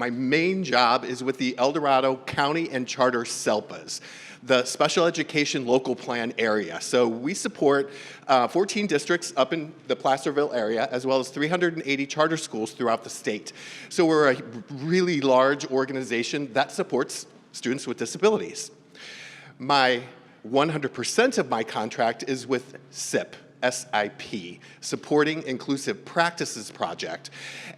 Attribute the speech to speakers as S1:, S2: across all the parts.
S1: My main job is with the El Dorado County and Charter SELPAs, the Special Education Local Plan area. So we support 14 districts up in the Placerville area, as well as 380 charter schools throughout the state. So we're a really large organization that supports students with disabilities. 100% of my contract is with SIP, SIP, Supporting Inclusive Practices Project.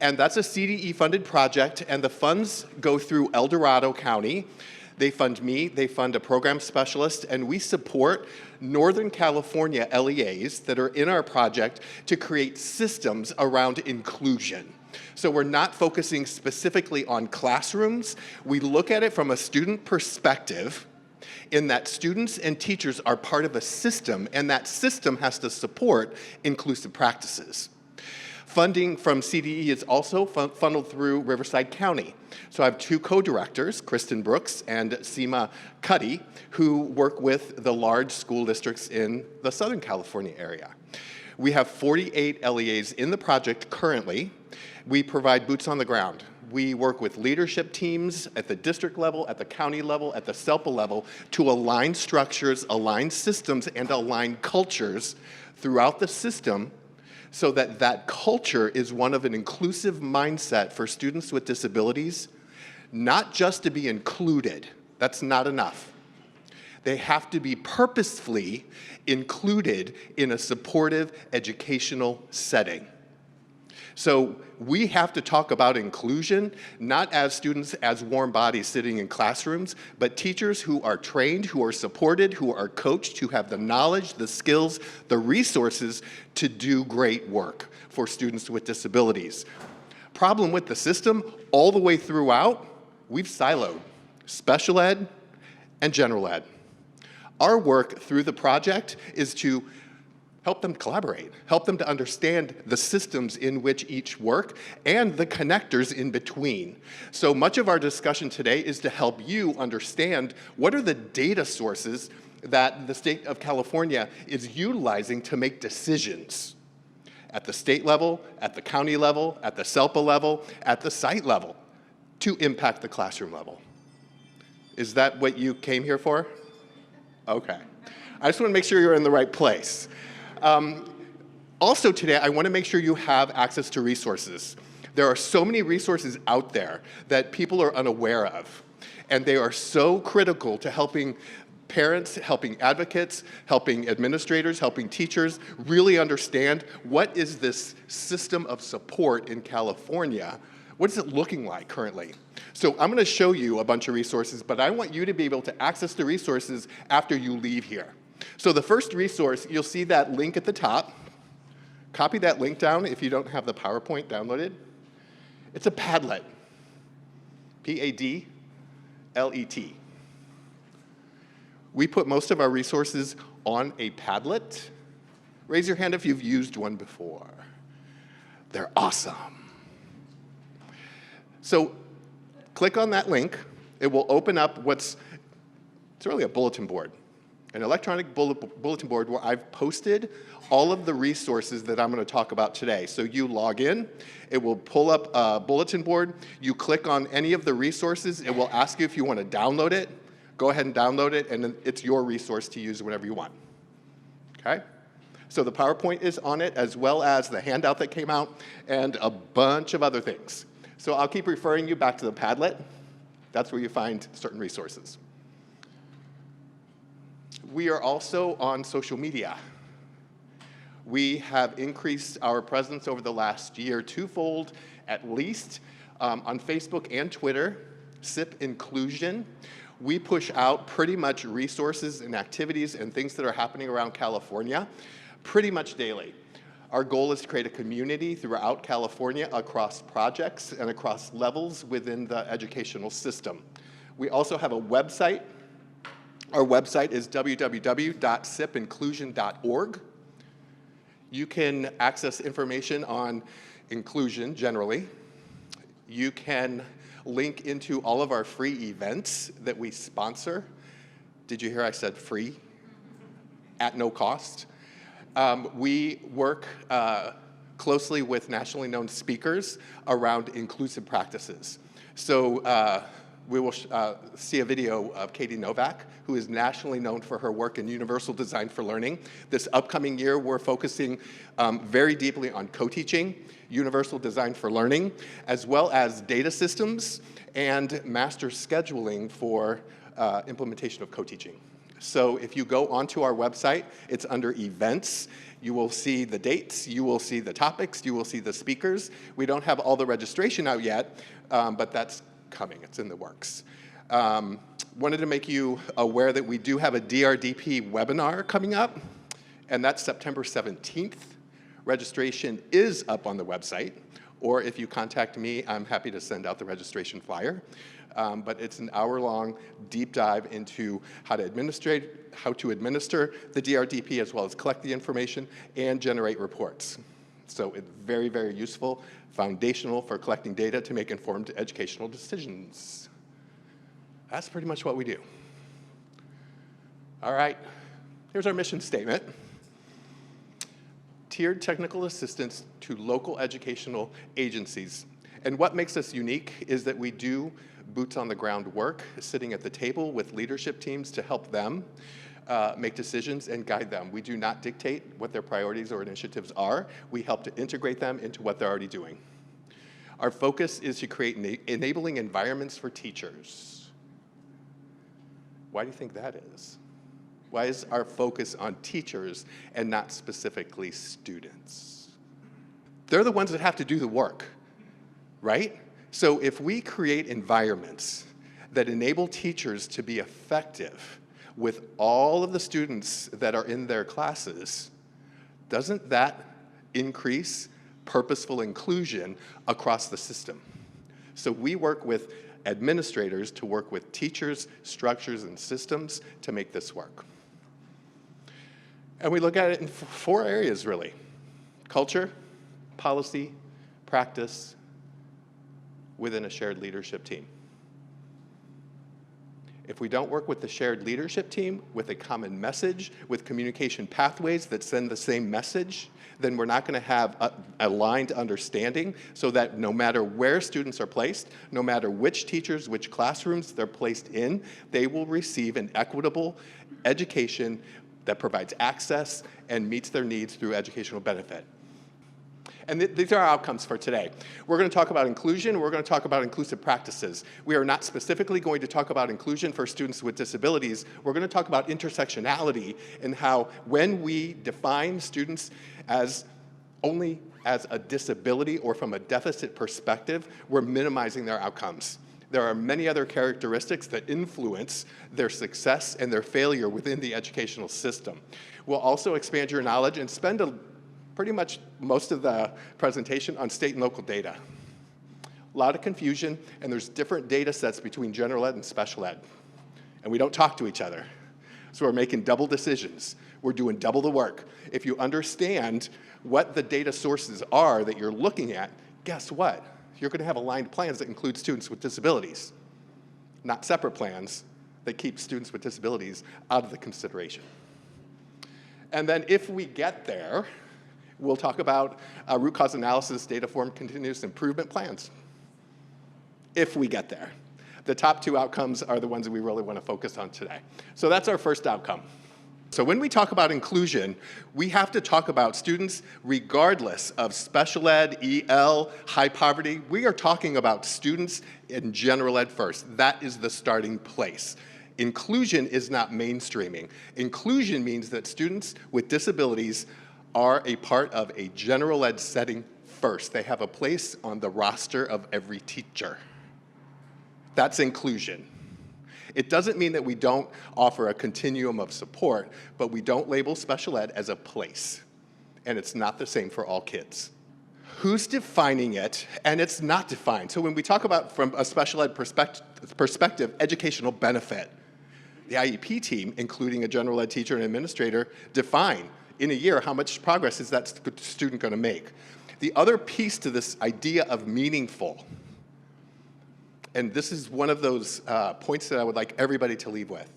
S1: And that's a CDE-funded project, and the funds go through El Dorado County. They fund me, they fund a program specialist, and we support Northern California LEAs that are in our project to create systems around inclusion. So we're not focusing specifically on classrooms. We look at it from a student perspective, in that students and teachers are part of a system, and that system has to support inclusive practices. Funding from CDE is also funneled through Riverside County. So I have two co-directors, Kristen Brooks and Seema Cuddy, who work with the large school districts in the Southern California area. We have 48 LEAs in the project currently. We provide boots on the ground. We work with leadership teams at the district level, at the county level, at the SELPA level to align structures, align systems, and align cultures throughout the system so that that culture is one of an inclusive mindset for students with disabilities, not just to be included. That's not enough. They have to be purposefully included in a supportive educational setting. So we have to talk about inclusion, not as students as warm bodies sitting in classrooms, but teachers who are trained, who are supported, who are coached, who have the knowledge, the skills, the resources to do great work for students with disabilities. Problem with the system, all the way throughout, we've siloed special ed and general ed. Our work through the project is to help them collaborate, help them to understand the systems in which each work and the connectors in between. So much of our discussion today is to help you understand what are the data sources that the state of California is utilizing to make decisions at the state level, at the county level, at the SELPA level, at the site level to impact the classroom level. Is that what you came here for? Okay. I just want to make sure you're in the right place. Also today, I want to make sure you have access to resources. There are so many resources out there that people are unaware of, and they are so critical to helping parents, helping advocates, helping administrators, helping teachers really understand what is this system of support in California. What is it looking like currently? So I'm going to show you a bunch of resources, but I want you to be able to access the resources after you leave here. So the first resource, you'll see that link at the top. Copy that link down if you don't have the PowerPoint downloaded. It's a Padlet, P-A-D-L-E-T. We put most of our resources on a Padlet. Raise your hand if you've used one before. They're awesome. So click on that link. It will open up it's really a bulletin board. An electronic bulletin board where I've posted all of the resources that I'm going to talk about today. So you log in, it will pull up a bulletin board, you click on any of the resources, it will ask you if you want to download it, go ahead and download it, and then it's your resource to use whenever you want. Okay? So the PowerPoint is on it, as well as the handout that came out, and a bunch of other things. So I'll keep referring you back to the Padlet. That's where you find certain resources. We are also on social media. We have increased our presence over the last year twofold, at least, on Facebook and Twitter, SIP Inclusion. We push out pretty much resources and activities and things that are happening around California pretty much daily. Our goal is to create a community throughout California across projects and across levels within the educational system. We also have a website. Our website is www.sipinclusion.org. You can access information on inclusion generally. You can link into all of our free events that we sponsor. Did you hear I said free? At no cost. We work closely with nationally known speakers around inclusive practices. So we will see a video of Katie Novak, who is nationally known for her work in universal design for learning. This upcoming year, we're focusing very deeply on co-teaching, universal design for learning, as well as data systems and master scheduling for implementation of co-teaching. So if you go onto our website, it's under events. You will see the dates, you will see the topics, you will see the speakers. We don't have all the registration out yet, but that's coming, it's in the works. Wanted to make you aware that we do have a DRDP webinar coming up, and that's September 17th. Registration is up on the website, or if you contact me, I'm happy to send out the registration flyer. But it's an hour-long deep dive into how to administer the DRDP, as well as collect the information and generate reports. So it's very, very useful, foundational for collecting data to make informed educational decisions. That's pretty much what we do. All right, here's our mission statement. Tiered technical assistance to local educational agencies. And what makes us unique is that we do boots on the ground work, sitting at the table with leadership teams to help them make decisions and guide them. We do not dictate what their priorities or initiatives are. We help to integrate them into what they're already doing. Our focus is to create enabling environments for teachers. Why do you think that is? Why is our focus on teachers and not specifically students? They're the ones that have to do the work, right? So if we create environments that enable teachers to be effective with all of the students that are in their classes, doesn't that increase purposeful inclusion across the system? So we work with administrators to work with teachers, structures, and systems to make this work. And we look at it in 4 areas, really: culture, policy, practice, within a shared leadership team. If we don't work with the shared leadership team, with a common message, with communication pathways that send the same message, then we're not going to have aligned understanding, so that no matter where students are placed, no matter which teachers, which classrooms they're placed in, they will receive an equitable education that provides access and meets their needs through educational benefit. And these are our outcomes for today. We're going to talk about inclusion. We're going to talk about inclusive practices. We are not specifically going to talk about inclusion for students with disabilities. We're going to talk about intersectionality and how when we define students as only as a disability or from a deficit perspective, we're minimizing their outcomes. There are many other characteristics that influence their success and their failure within the educational system. We'll also expand your knowledge and spend pretty much most of the presentation on state and local data. A lot of confusion, and there's different data sets between general ed and special ed. And we don't talk to each other. So we're making double decisions. We're doing double the work. If you understand what the data sources are that you're looking at, guess what? You're going to have aligned plans that include students with disabilities, not separate plans that keep students with disabilities out of the consideration. And then if we get there, we'll talk about root cause analysis, data-formed continuous improvement plans, if we get there. The top 2 outcomes are the ones that we really want to focus on today. So that's our first outcome. So when we talk about inclusion, we have to talk about students regardless of special ed, EL, high poverty. We are talking about students in general ed first. That is the starting place. Inclusion is not mainstreaming. Inclusion means that students with disabilities are a part of a general ed setting first. They have a place on the roster of every teacher. That's inclusion. It doesn't mean that we don't offer a continuum of support, but we don't label special ed as a place. And it's not the same for all kids. Who's defining it? And it's not defined. So when we talk about from a special ed perspective, educational benefit, the IEP team, including a general ed teacher and administrator, define in a year how much progress is that student going to make. The other piece to this idea of meaningful, and this is one of those points that I would like everybody to leave with.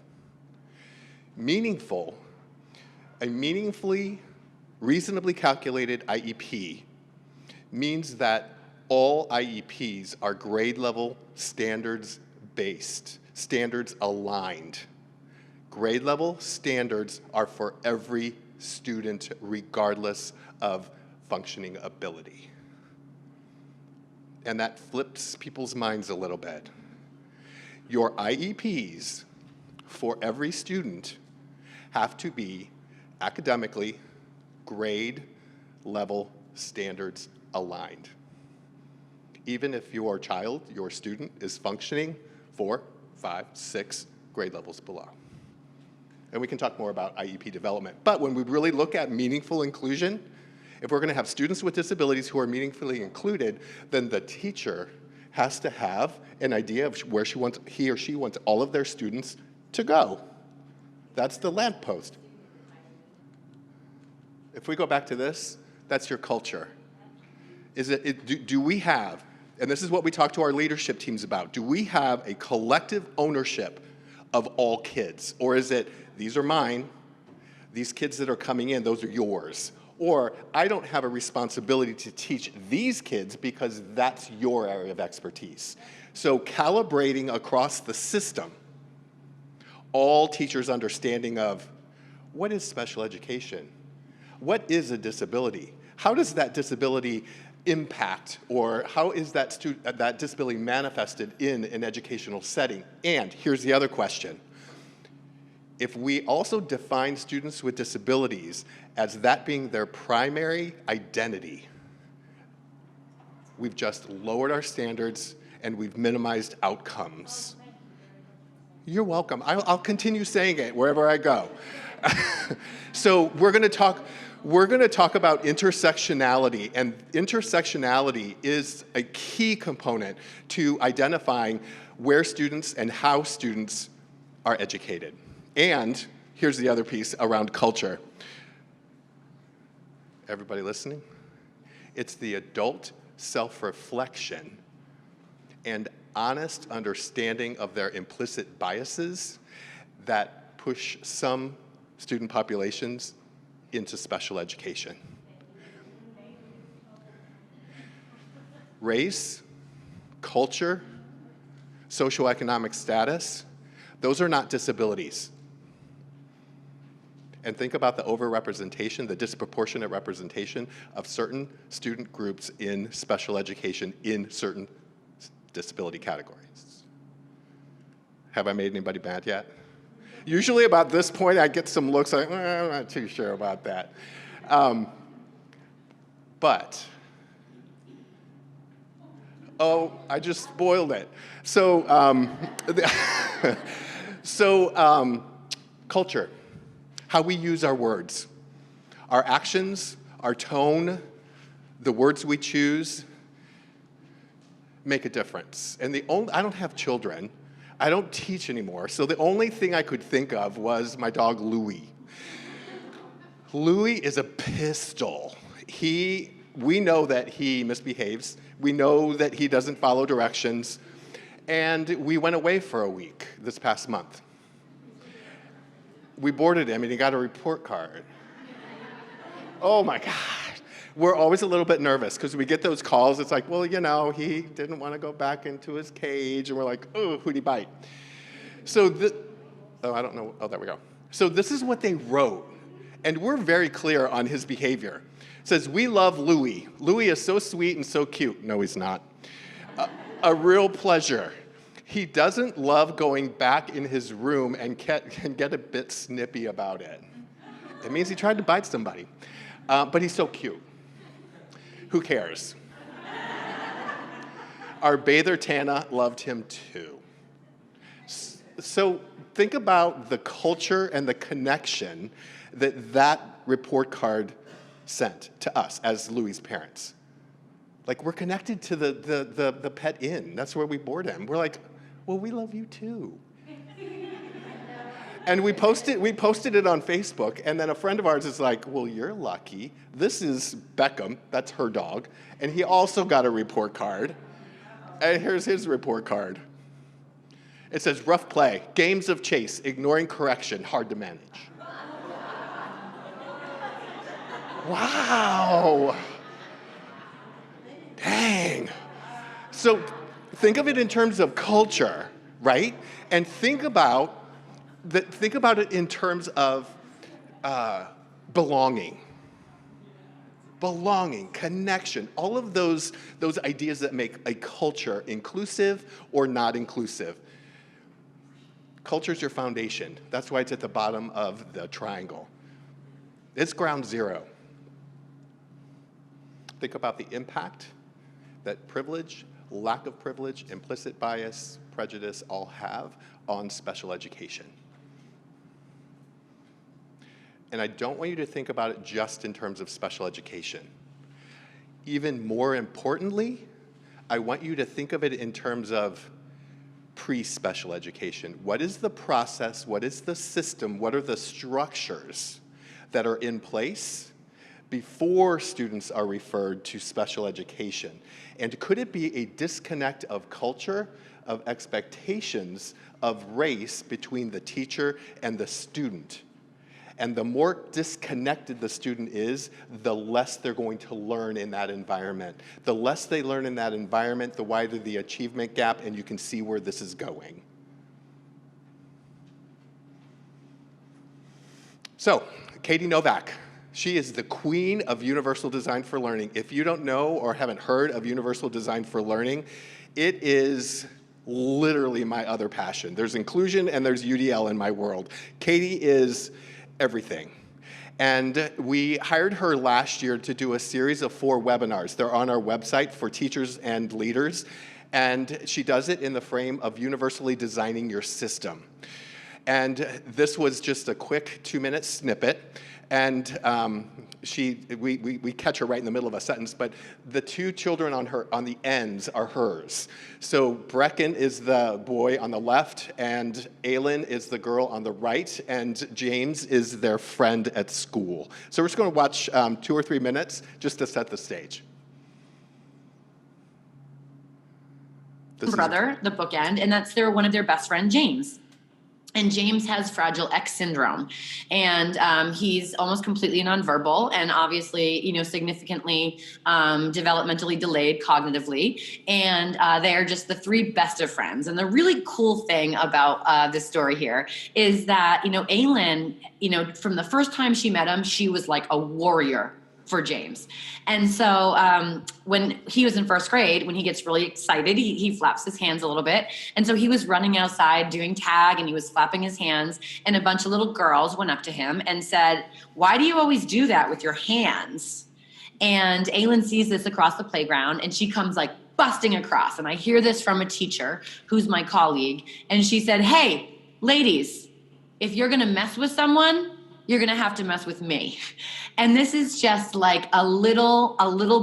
S1: Meaningful, a meaningfully, reasonably calculated IEP means that All IEPs are grade level standards based, standards aligned. Grade level standards are for every student regardless of functioning ability. And that flips people's minds a little bit. Your IEPs for every student have to be academically grade level standards aligned. Even if your child, your student, is functioning 4, 5, 6 grade levels below. And we can talk more about IEP development. But when we really look at meaningful inclusion, if we're going to have students with disabilities who are meaningfully included, then the teacher has to have an idea of where he or she wants all of their students to go. That's the lamppost. If we go back to this, that's your culture. Do we have, and this is what we talk to our leadership teams about, do we have a collective ownership of all kids? Or is it, these are mine, these kids that are coming in, those are yours? Or I don't have a responsibility to teach these kids because that's your area of expertise. So calibrating across the system, all teachers' understanding of what is special education? What is a disability? How does that disability impact, or how is that disability manifested in an educational setting? And here's the other question. If we also define students with disabilities as that being their primary identity, we've just lowered our standards and we've minimized outcomes. You're welcome. I'll continue saying it wherever I go. So we're going to talk about intersectionality, and intersectionality is a key component to identifying where students and how students are educated. And here's the other piece around culture. Everybody listening? It's the adult self-reflection and honest understanding of their implicit biases that push some student populations into special education. Race, culture, socioeconomic status, those are not disabilities. And think about the overrepresentation, the disproportionate representation of certain student groups in special education in certain disability categories. Have I made anybody mad yet? Usually about this point, I get some looks like, I'm not too sure about that. But, oh, I just spoiled it. So, culture, how we use our words, our actions, our tone, the words we choose make a difference. And I don't have children. I don't teach anymore, so the only thing I could think of was my dog, Louie. Louie is a pistol. We know that he misbehaves. We know that he doesn't follow directions. And we went away for a week this past month. We boarded him, and he got a report card. Oh, my God. We're always a little bit nervous because we get those calls. It's like, well, you know, he didn't want to go back into his cage. And we're like, oh, who'd he bite? So I don't know. Oh, there we go. So this is what they wrote. And we're very clear on his behavior. It says, we love Louie. Louie is so sweet and so cute. No, he's not. A real pleasure. He doesn't love going back in his room and can get a bit snippy about it. It means he tried to bite somebody. But he's so cute. Who cares? Our bather, Tana, loved him too. So think about the culture and the connection that report card sent to us as Louie's parents. Like, we're connected to the pet inn. That's where we board him. We're like, well, we love you too. And we posted it on Facebook, and then a friend of ours is like, well, you're lucky. This is Beckham, that's her dog, and he also got a report card. And here's his report card. It says, rough play, games of chase, ignoring correction, hard to manage. Wow. Dang. So think of it in terms of culture, right? And think about it in terms of belonging. Belonging, connection, all of those ideas that make a culture inclusive or not inclusive. Culture's your foundation. That's why it's at the bottom of the triangle. It's ground zero. Think about the impact that privilege, lack of privilege, implicit bias, prejudice all have on special education. And I don't want you to think about it just in terms of special education. Even more importantly, I want you to think of it in terms of pre-special education. What is the process? What is the system? What are the structures that are in place before students are referred to special education? And could it be a disconnect of culture, of expectations, of race between the teacher and the student? And the more disconnected the student is, the less they're going to learn in that environment. The less they learn in that environment, the wider the achievement gap, and you can see where this is going. So, Katie Novak. She is the queen of Universal Design for Learning. If you don't know or haven't heard of Universal Design for Learning, it is literally my other passion. There's inclusion and there's UDL in my world. Katie is everything. And we hired her last year to do a series of 4 webinars. They're on our website for teachers and leaders. And she does it in the frame of universally designing your system. And this was just a quick 2-minute snippet. And we catch her right in the middle of a sentence, but the 2 children on the ends are hers. So Brecken is the boy on the left, and Aylin is the girl on the right, and James is their friend at school. So we're just going to watch 2 or 3 minutes just to set the stage.
S2: Brother, the bookend, and that's one of their best friend, James. And James has Fragile X syndrome, and he's almost completely nonverbal, and obviously, significantly developmentally delayed cognitively. And they are just the 3 best of friends. And the really cool thing about this story here is that, Aylin, from the first time she met him, she was like a warrior for James. And so when he was in 1st grade, when he gets really excited, he flaps his hands a little bit. And so he was running outside doing tag, and he was flapping his hands, and a bunch of little girls went up to him and said, "Why do you always do that with your hands?" And Aylin sees this across the playground, and she comes like busting across. And I hear this from a teacher who's my colleague. And she said, "Hey, ladies, if you're going to mess with someone, you're going to have to mess with me." And this is just like a little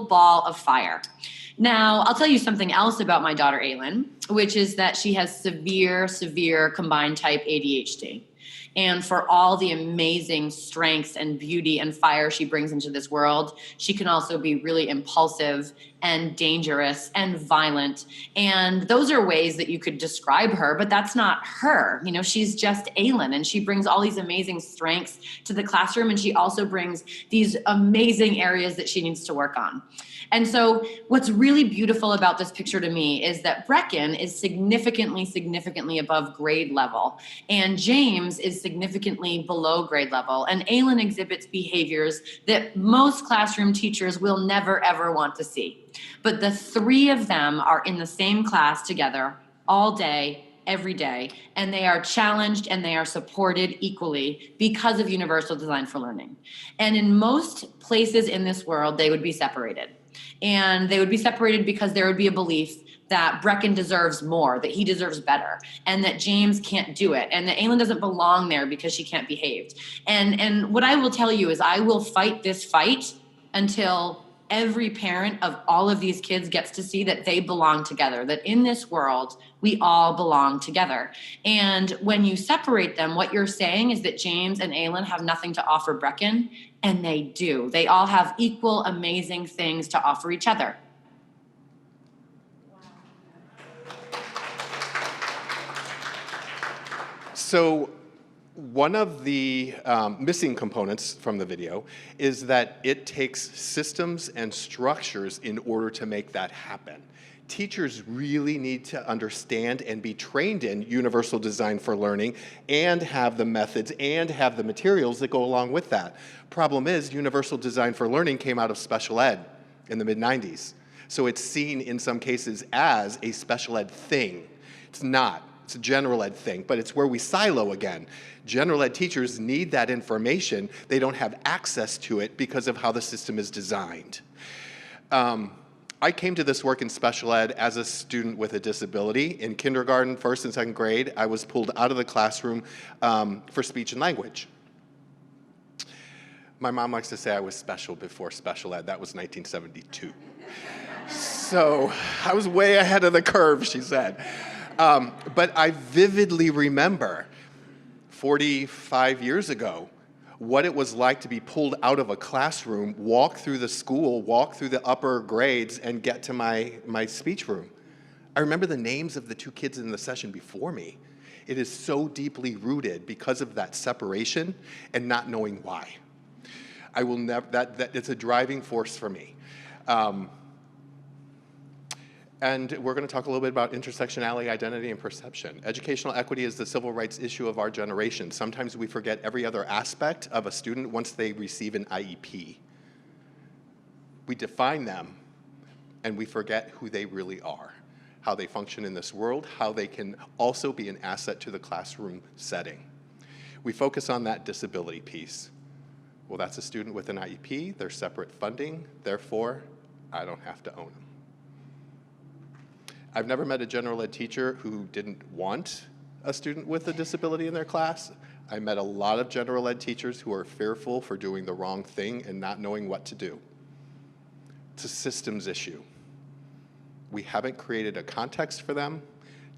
S2: ball of fire. Now, I'll tell you something else about my daughter, Aylin, which is that she has severe combined type ADHD. And for all the amazing strengths and beauty and fire she brings into this world, she can also be really impulsive and dangerous and violent. And those are ways that you could describe her, but that's not her. She's just Aylin, and she brings all these amazing strengths to the classroom, and she also brings these amazing areas that she needs to work on. And so what's really beautiful about this picture to me is that Brecken is significantly above grade level, and James is significantly below grade level. And Aylin exhibits behaviors that most classroom teachers will never, ever want to see. But the 3 of them are in the same class together all day, every day, and they are challenged and they are supported equally because of Universal Design for Learning. And in most places in this world, they would be separated. And they would be separated because there would be a belief that Brecken deserves more, that he deserves better, and that James can't do it, and that Aylin doesn't belong there because she can't behave. And what I will tell you is I will fight this fight until every parent of all of these kids gets to see that they belong together, that in this world, we all belong together. And when you separate them, what you're saying is that James and Aylin have nothing to offer Brecken, and they do. They all have equal, amazing things to offer each other.
S1: So one of the missing components from the video is that it takes systems and structures in order to make that happen. Teachers really need to understand and be trained in universal design for learning and have the methods and have the materials that go along with that. Problem is, universal design for learning came out of special ed in the mid-90s. So it's seen in some cases as a special ed thing. It's not. It's a general ed thing, but it's where we silo again. General ed teachers need that information. They don't have access to it because of how the system is designed. I came to this work in special ed as a student with a disability. In kindergarten, first and second grade, I was pulled out of the classroom for speech and language. My mom likes to say I was special before special ed. That was 1972. So I was way ahead of the curve, she said. But I vividly remember 45 years ago what it was like to be pulled out of a classroom, walk through the school, walk through the upper grades, and get to my speech room. I remember the names of the two kids in the session before me. It is so deeply rooted because of that separation and not knowing why. I will never, it's a driving force for me. And we're going to talk a little bit about intersectionality, identity, and perception. Educational equity is the civil rights issue of our generation. Sometimes we forget every other aspect of a student once they receive an IEP. We define them, and we forget who they really are, how they function in this world, how they can also be an asset to the classroom setting. We focus on that disability piece. Well, that's a student with an IEP. They're separate funding. Therefore, I don't have to own them. I've never met a general ed teacher who didn't want a student with a disability in their class. I met a lot of general ed teachers who are fearful for doing the wrong thing and not knowing what to do. It's a systems issue. We haven't created a context for them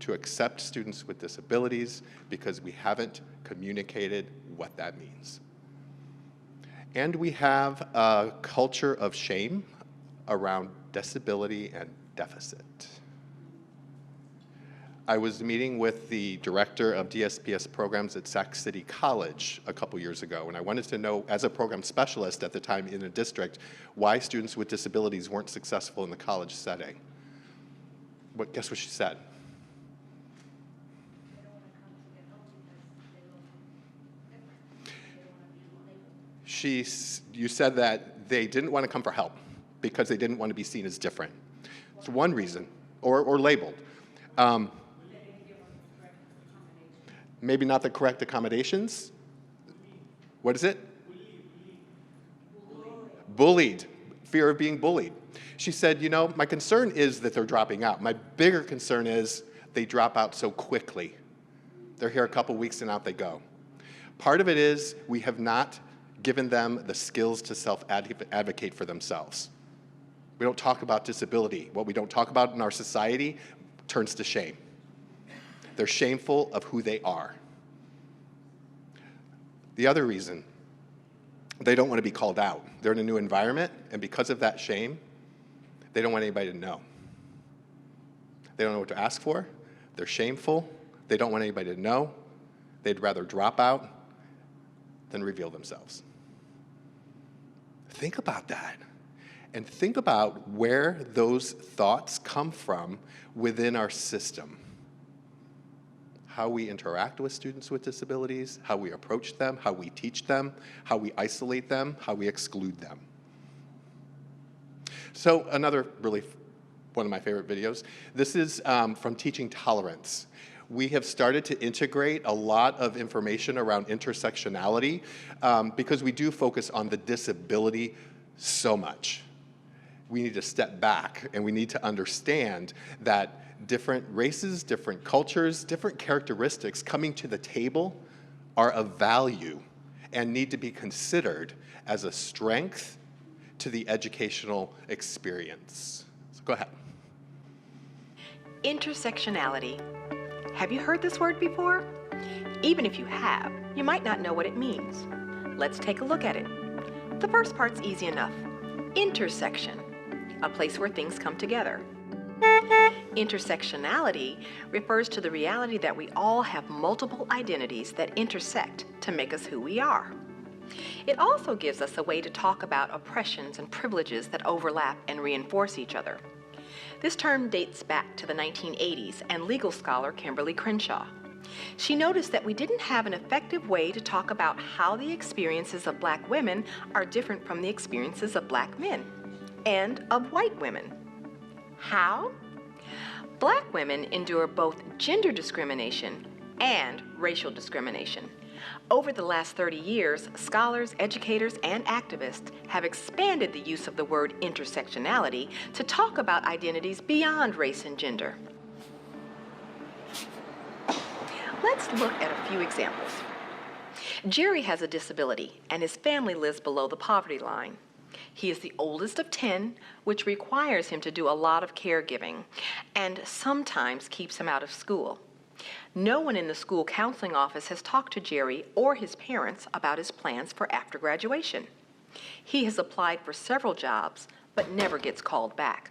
S1: to accept students with disabilities because we haven't communicated what that means. And we have a culture of shame around disability and deficit. I was meeting with the director of DSPS programs at Sac City College a couple years ago, and I wanted to know, as a program specialist at the time in a district, why students with disabilities weren't successful in the college setting. Guess what she said? You said that they didn't want to come for help because they didn't want to be seen as different. It's one reason, or labeled. Maybe not the correct accommodations. What is it? Bullied. Fear of being bullied. She said, you know, my concern is that they're dropping out. My bigger concern is they drop out so quickly. They're here a couple weeks and out they go. Part of it is we have not given them the skills to self-advocate for themselves. We don't talk about disability. What we don't talk about in our society turns to shame. They're shameful of who they are. The other reason, they don't want to be called out. They're in a new environment, and because of that shame, they don't want anybody to know. They don't know what to ask for. They're shameful. They don't want anybody to know. They'd rather drop out than reveal themselves. Think about that. And think about where those thoughts come from within our system. How we interact with students with disabilities, how we approach them, how we teach them, how we isolate them, how we exclude them. So another really one of my favorite videos. This is from Teaching Tolerance. We have started to integrate a lot of information around intersectionality because we do focus on the disability so much. We need to step back and we need to understand that different races, different cultures, different characteristics coming to the table are of value and need to be considered as a strength to the educational experience. So go ahead.
S3: Intersectionality. Have you heard this word before? Even if you have, you might not know what it means. Let's take a look at it. The first part's easy enough. Intersection, a place where things come together. Intersectionality refers to the reality that we all have multiple identities that intersect to make us who we are. It also gives us a way to talk about oppressions and privileges that overlap and reinforce each other. This term dates back to the 1980s and legal scholar Kimberly Crenshaw. She noticed that we didn't have an effective way to talk about how the experiences of black women are different from the experiences of black men and of white women. How? Black women endure both gender discrimination and racial discrimination. Over the last 30 years, scholars, educators, and activists have expanded the use of the word intersectionality to talk about identities beyond race and gender. Let's look at a few examples. Jerry has a disability, and his family lives below the poverty line. He is the oldest of 10, which requires him to do a lot of caregiving, and sometimes keeps him out of school. No one in the school counseling office has talked to Jerry or his parents about his plans for after graduation. He has applied for several jobs, but never gets called back.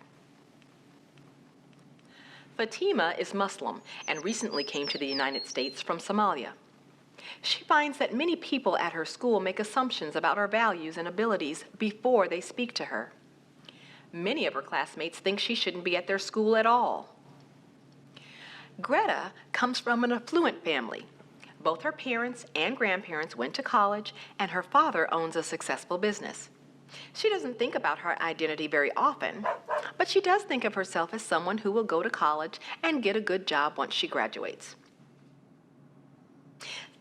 S3: Fatima is Muslim and recently came to the United States from Somalia. She finds that many people at her school make assumptions about her values and abilities before they speak to her. Many of her classmates think she shouldn't be at their school at all. Greta comes from an affluent family. Both her parents and grandparents went to college, and her father owns a successful business. She doesn't think about her identity very often, but she does think of herself as someone who will go to college and get a good job once she graduates.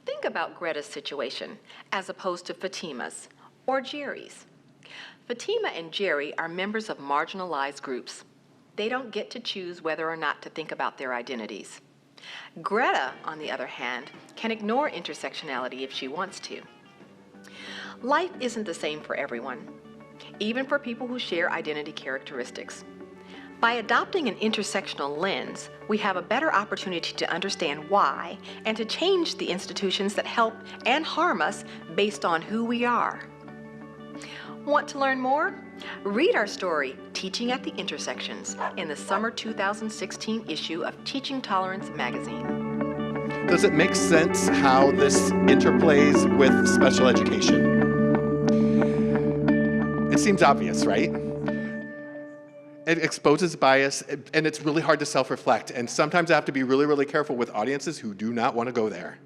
S3: Think about Greta's situation as opposed to Fatima's or Jerry's. Fatima and Jerry are members of marginalized groups. They don't get to choose whether or not to think about their identities. Greta, on the other hand, can ignore intersectionality if she wants to. Life isn't the same for everyone, even for people who share identity characteristics. By adopting an intersectional lens, we have a better opportunity to understand why and to change the institutions that help and harm us based on who we are. Want to learn more? Read our story, Teaching at the Intersections, in the summer 2016 issue of Teaching Tolerance magazine.
S1: Does it make sense how this interplays with special education? It seems obvious, right? It exposes bias, and it's really hard to self-reflect. And sometimes I have to be really, really careful with audiences who do not want to go there.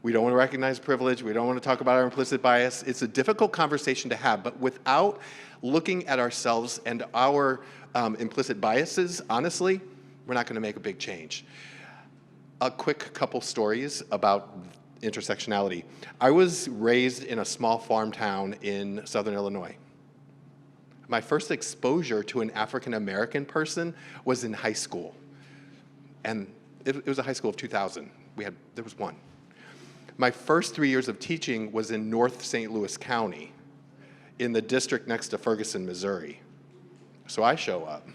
S1: We don't want to recognize privilege. We don't want to talk about our implicit bias. It's a difficult conversation to have, but without looking at ourselves and our implicit biases, honestly, we're not going to make a big change. A quick couple stories about intersectionality. I was raised in a small farm town in Southern Illinois. My first exposure to an African-American person was in high school. And it was a high school of 2000. There was one. My first 3 years of teaching was in North St. Louis County, in the district next to Ferguson, Missouri. So I show up.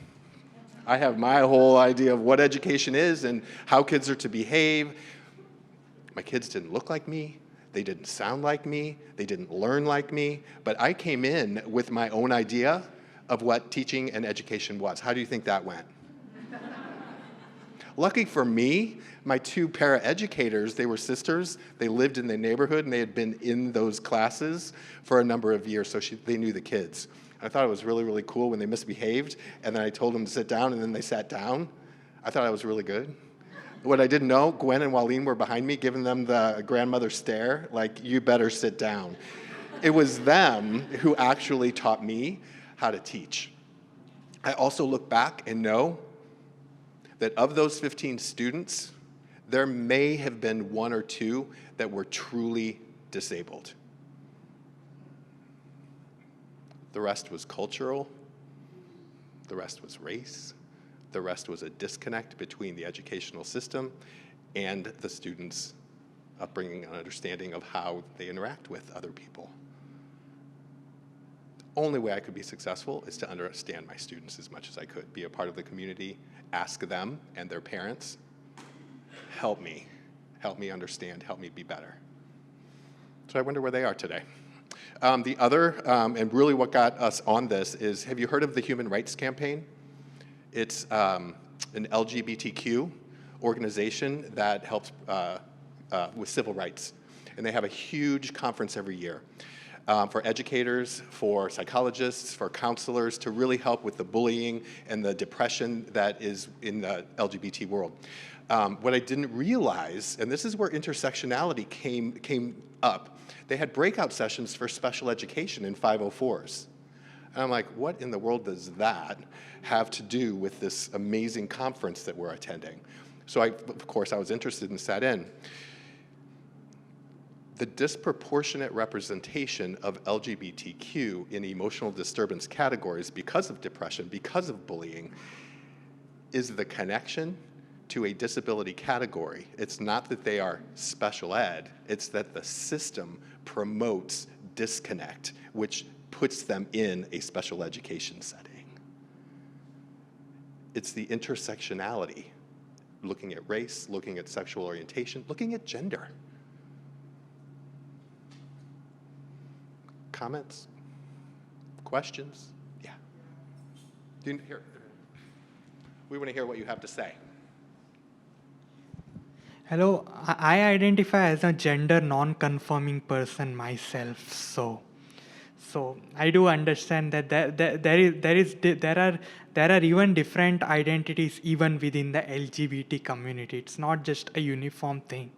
S1: I have my whole idea of what education is and how kids are to behave. My kids didn't look like me. They didn't sound like me. They didn't learn like me. But I came in with my own idea of what teaching and education was. How do you think that went? Lucky for me, my two paraeducators, they were sisters. They lived in the neighborhood, and they had been in those classes for a number of years, so they knew the kids. I thought it was really, really cool when they misbehaved, and then I told them to sit down, and then they sat down. I thought I was really good. What I didn't know, Gwen and Walleen were behind me, giving them the grandmother stare, like, you better sit down. It was them who actually taught me how to teach. I also look back and know that of those 15 students, there may have been one or two that were truly disabled. The rest was cultural, the rest was race, the rest was a disconnect between the educational system and the students' upbringing and understanding of how they interact with other people. The only way I could be successful is to understand my students as much as I could, be a part of the community, ask them and their parents, help me understand, help me be better. So I wonder where they are today. The other, and really what got us on this is, have you heard of the Human Rights Campaign? It's an LGBTQ organization that helps with civil rights. And they have a huge conference every year. for educators, for psychologists, for counselors to really help with the bullying and the depression that is in the LGBT world. What I didn't realize, and this is where intersectionality came up, they had breakout sessions for special education in 504s. And I'm like, what in the world does that have to do with this amazing conference that we're attending? So of course, I was interested and sat in. The disproportionate representation of LGBTQ in emotional disturbance categories because of depression, because of bullying, is the connection to a disability category. It's not that they are special ed, it's that the system promotes disconnect, which puts them in a special education setting. It's the intersectionality, looking at race, looking at sexual orientation, looking at gender. Comments? Questions? Yeah. Here. We want to hear what you have to say.
S4: Hello, I identify as a gender non-conforming person myself, so I do understand that there are even different identities even within the LGBT community. It's not just a uniform thing.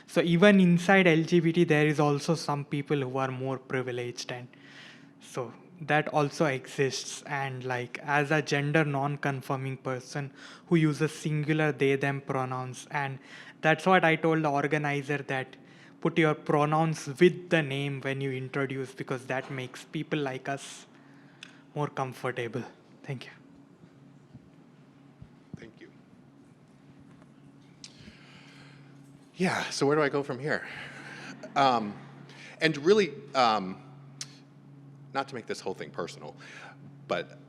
S4: So even inside LGBT, there is also some people who are more privileged, and so that also exists. And like as a gender non-conforming person who uses singular they them pronouns, and that's what I told the organizer, that put your pronouns with the name when you introduce, because that makes people like us more comfortable. Thank you.
S1: Thank you. Yeah, so where do I go from here? And really, not to make this whole thing personal, but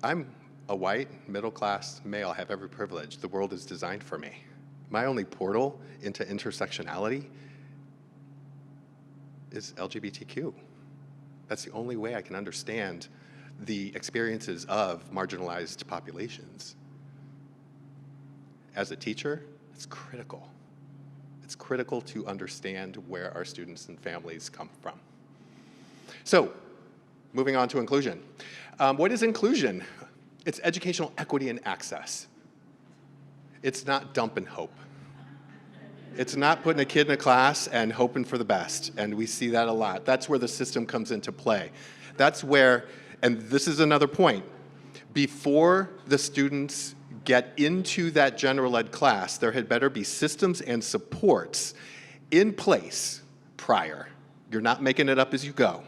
S1: I'm a white, middle-class male. I have every privilege. The world is designed for me. My only portal into intersectionality is LGBTQ. That's the only way I can understand the experiences of marginalized populations. As a teacher, it's critical. It's critical to understand where our students and families come from. So, moving on to inclusion. What is inclusion? It's educational equity and access. It's not dump and hope. It's not putting a kid in a class and hoping for the best, and we see that a lot. That's where the system comes into play. That's where, and this is another point, before the students get into that general ed class, there had better be systems and supports in place prior. You're not making it up as you go.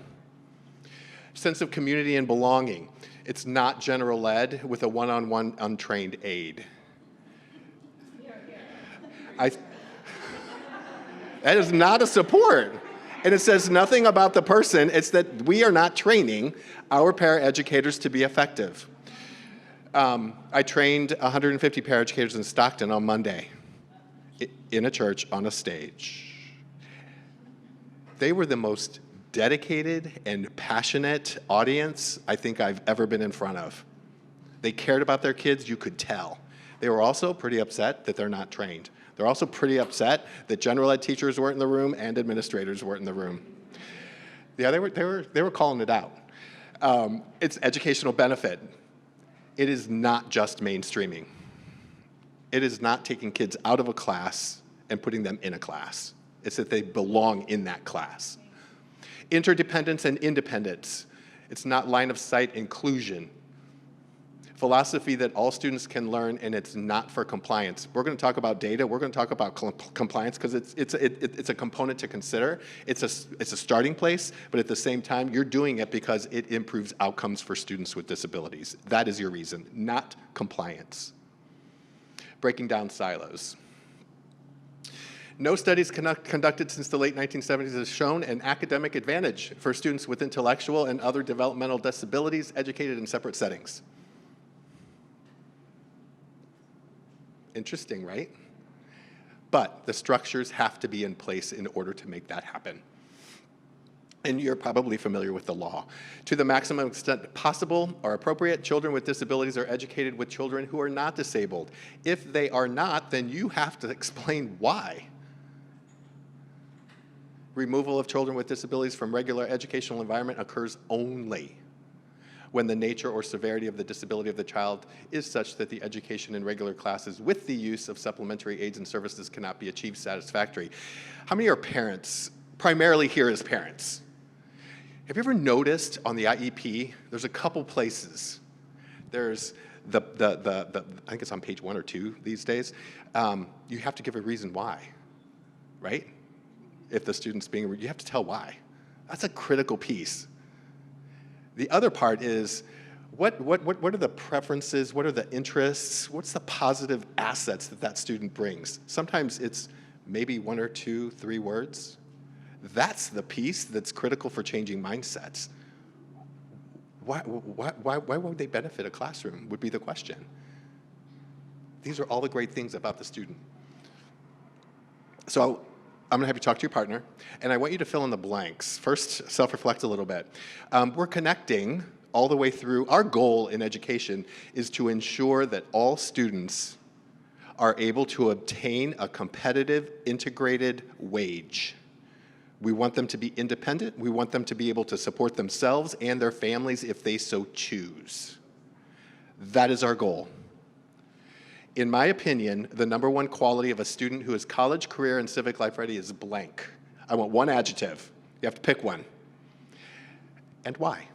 S1: Sense of community and belonging. It's not general ed with a one-on-one untrained aide. That is not a support. And it says nothing about the person. It's that we are not training our paraeducators to be effective. I trained 150 paraeducators in Stockton on Monday in a church on a stage. They were the most dedicated and passionate audience I think I've ever been in front of. They cared about their kids, you could tell. They were also pretty upset that they're not trained. They're also pretty upset that general ed teachers weren't in the room and administrators weren't in the room. Yeah, they were calling it out. It's educational benefit. It is not just mainstreaming. It is not taking kids out of a class and putting them in a class. It's that they belong in that class. Interdependence and independence. It's not line of sight inclusion. Philosophy that all students can learn, and it's not for compliance. We're going to talk about data. We're going to talk about compliance because it's a component to consider. It's a starting place, but at the same time, you're doing it because it improves outcomes for students with disabilities. That is your reason, not compliance. Breaking down silos. No studies conducted since the late 1970s has shown an academic advantage for students with intellectual and other developmental disabilities educated in separate settings. Interesting, right? But the structures have to be in place in order to make that happen. And you're probably familiar with the law. To the maximum extent possible or appropriate, children with disabilities are educated with children who are not disabled. If they are not, then you have to explain why. Removal of children with disabilities from regular educational environment occurs only when the nature or severity of the disability of the child is such that the education in regular classes with the use of supplementary aids and services cannot be achieved satisfactorily. How many are parents, primarily here as parents? Have you ever noticed on the IEP, there's a couple places. There's I think it's on page 1 or 2 these days. You have to give a reason why, right? If the student's being, you have to tell why. That's a critical piece. The other part is, what are the preferences, what are the interests, what's the positive assets that that student brings? Sometimes it's maybe 1 or 2, 3 words. That's the piece that's critical for changing mindsets. Why would they benefit a classroom would be the question. These are all the great things about the student. So I'm gonna have you talk to your partner, and I want you to fill in the blanks. First, self-reflect a little bit. We're connecting all the way through. Our goal in education is to ensure that all students are able to obtain a competitive, integrated wage. We want them to be independent. We want them to be able to support themselves and their families if they so choose. That is our goal. In my opinion, the #1 quality of a student who is college, career, and civic life ready is blank. I want one adjective. You have to pick one. And why?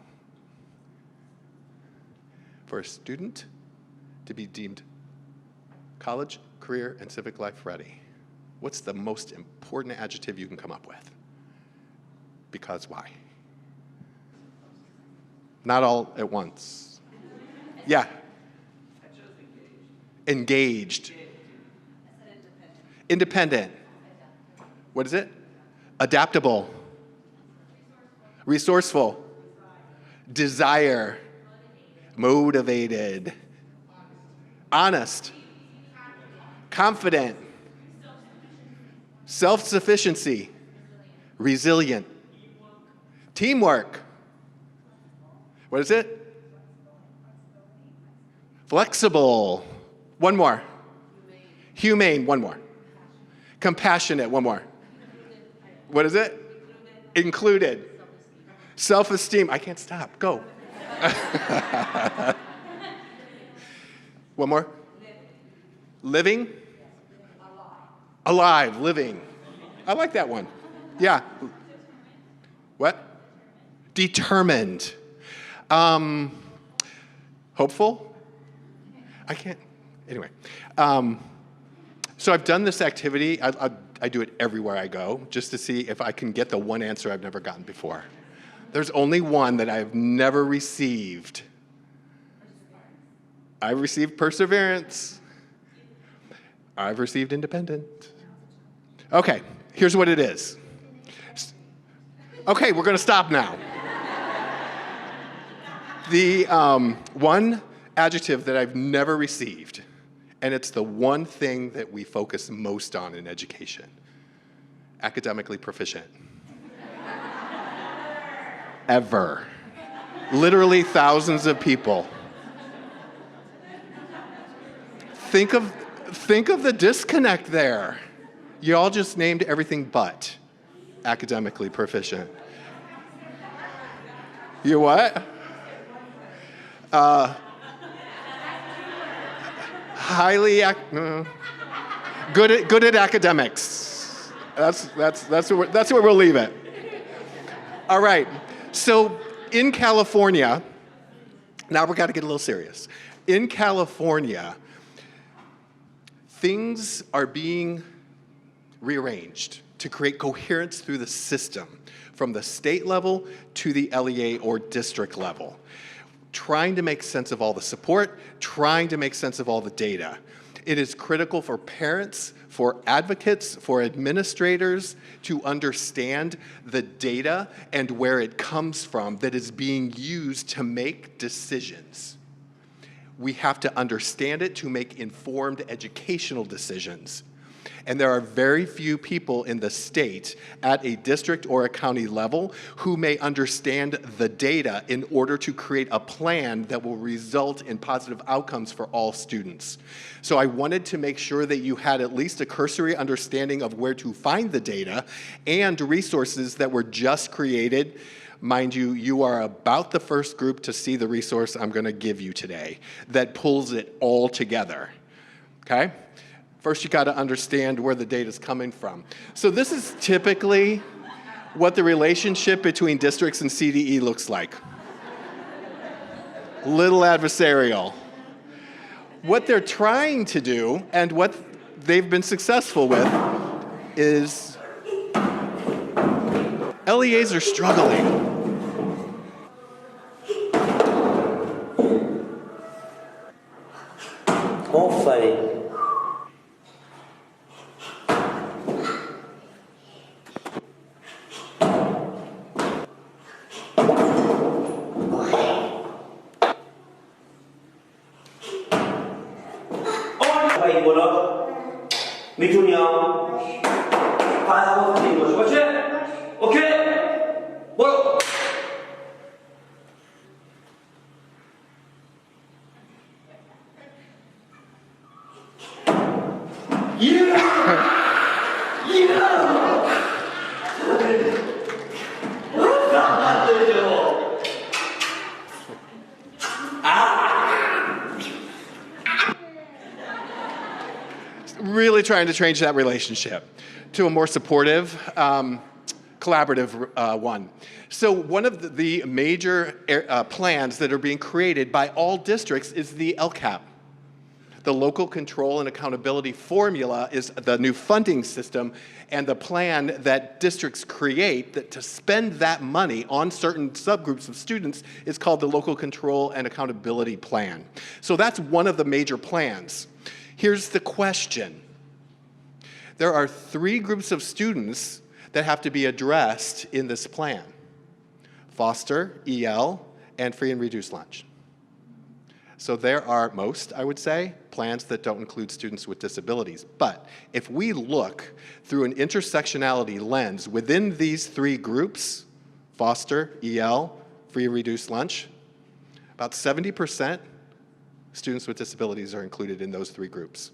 S1: For a student to be deemed college, career, and civic life ready, what's the most important adjective you can come up with? Because why? Not all at once. Yeah. Engaged. Independent. What is it? Adaptable. Resourceful. Desire. Motivated. Honest. Confident. Self-sufficiency. Resilient. Teamwork. What is it? Flexible. One more. Humane. One more. Compassionate. One more. What is it? Included. Self-esteem. I can't stop. Go. One more. Living. Alive. Living. I like that one. Yeah. What? Determined. Hopeful? I can't. Anyway. So I've done this activity. I do it everywhere I go just to see if I can get the one answer I've never gotten before. There's only one that I've never received. I've received perseverance. I've received independent. Okay, here's what it is. Okay, we're going to stop now. The one adjective that I've never received, and it's the one thing that we focus most on in education: academically proficient. Ever. Literally thousands of people. Think of the disconnect there. You all just named everything but academically proficient. You what? Good at academics. That's where we'll leave it. All right. So in California, now we've got to get a little serious. In California, things are being rearranged to create coherence through the system, from the state level to the LEA or district level, trying to make sense of all the support, trying to make sense of all the data. It is critical for parents, for advocates, for administrators to understand the data and where it comes from that is being used to make decisions. We have to understand it to make informed educational decisions. And there are very few people in the state at a district or a county level who may understand the data in order to create a plan that will result in positive outcomes for all students. So I wanted to make sure that you had at least a cursory understanding of where to find the data and resources that were just created. Mind you, you are about the first group to see the resource I'm going to give you today that pulls it all together, okay? First, you got to understand where the data is coming from. So this is typically what the relationship between districts and CDE looks like. Little adversarial. What they're trying to do, and what they've been successful with, is LEAs are struggling.
S5: Hopefully. 이거는 미준이 형 반하고 틀린 거지, 그렇지? 오케이? 뭐라고?
S1: Really trying to change that relationship to a more supportive, collaborative one. So one of the major plans that are being created by all districts is the LCAP. The Local Control and Accountability Formula is the new funding system, and the plan that districts create to spend that money on certain subgroups of students is called the Local Control and Accountability Plan. So that's one of the major plans. Here's the question. There are 3 groups of students that have to be addressed in this plan: foster, EL, and free and reduced lunch. So there are most, I would say, plans that don't include students with disabilities. But if we look through an intersectionality lens within these 3 groups, foster, EL, free and reduced lunch, about 70% students with disabilities are included in those 3 groups.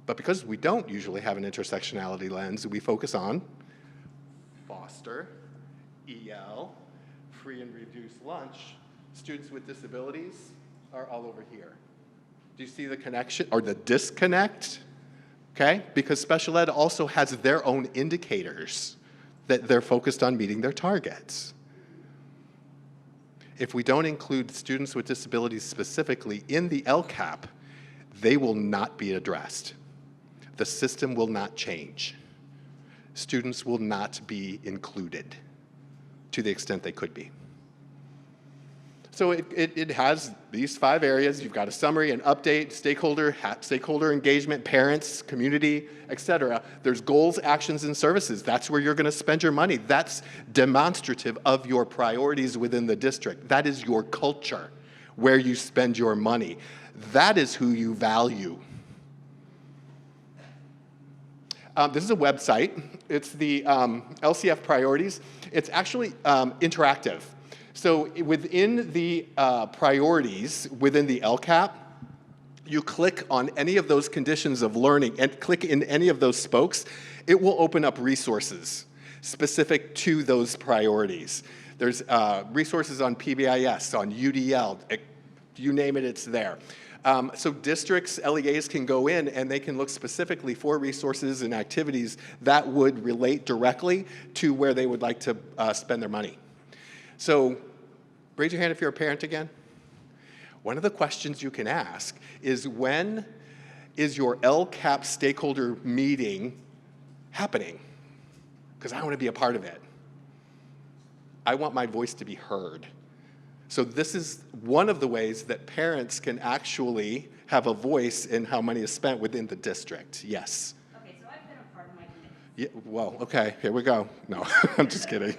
S1: But because we don't usually have an intersectionality lens, we focus on foster, EL, free and reduced lunch. Students with disabilities are all over here. Do you see the connection or the disconnect? Okay, because special ed also has their own indicators that they're focused on meeting their targets. If we don't include students with disabilities specifically in the LCAP, they will not be addressed. The system will not change. Students will not be included to the extent they could be. So it has these 5 areas. You've got a summary, an update, stakeholder engagement, parents, community, etc. There's goals, actions, and services. That's where you're going to spend your money. That's demonstrative of your priorities within the district. That is your culture, where you spend your money. That is who you value. This is a website. It's the LCF priorities. It's actually interactive. So within the priorities, within the LCAP, you click on any of those conditions of learning and click in any of those spokes, it will open up resources specific to those priorities. There's resources on PBIS, on UDL, you name it, it's there. So districts, LEAs can go in and they can look specifically for resources and activities that would relate directly to where they would like to spend their money. So raise your hand if you're a parent again. One of the questions you can ask is, when is your LCAP stakeholder meeting happening? Because I want to be a part of it. I want my voice to be heard. So this is one of the ways that parents can actually have a voice in how money is spent within the district. Yes?
S6: Okay, so I've been a part of my committee.
S1: Yeah, well, okay, here we go. No, I'm just kidding.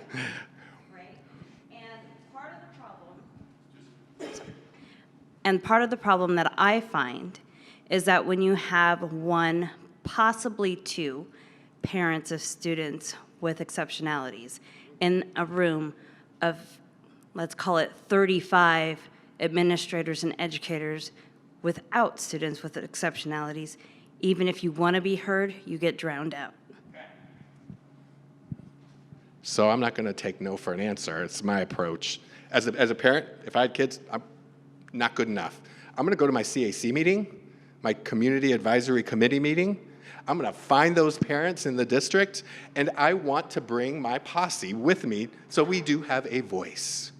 S6: And part of the problem that I find
S7: is that when you have one, possibly two parents of students with exceptionalities in a room of, let's call it 35 administrators and educators without students with exceptionalities, even if you want to be heard, you get drowned out.
S1: So I'm not going to take no for an answer. It's my approach. As a parent, if I had kids, I'm not good enough. I'm going to go to my CAC meeting, my Community Advisory Committee meeting. I'm going to find those parents in the district, and I want to bring my posse with me so we do have a voice.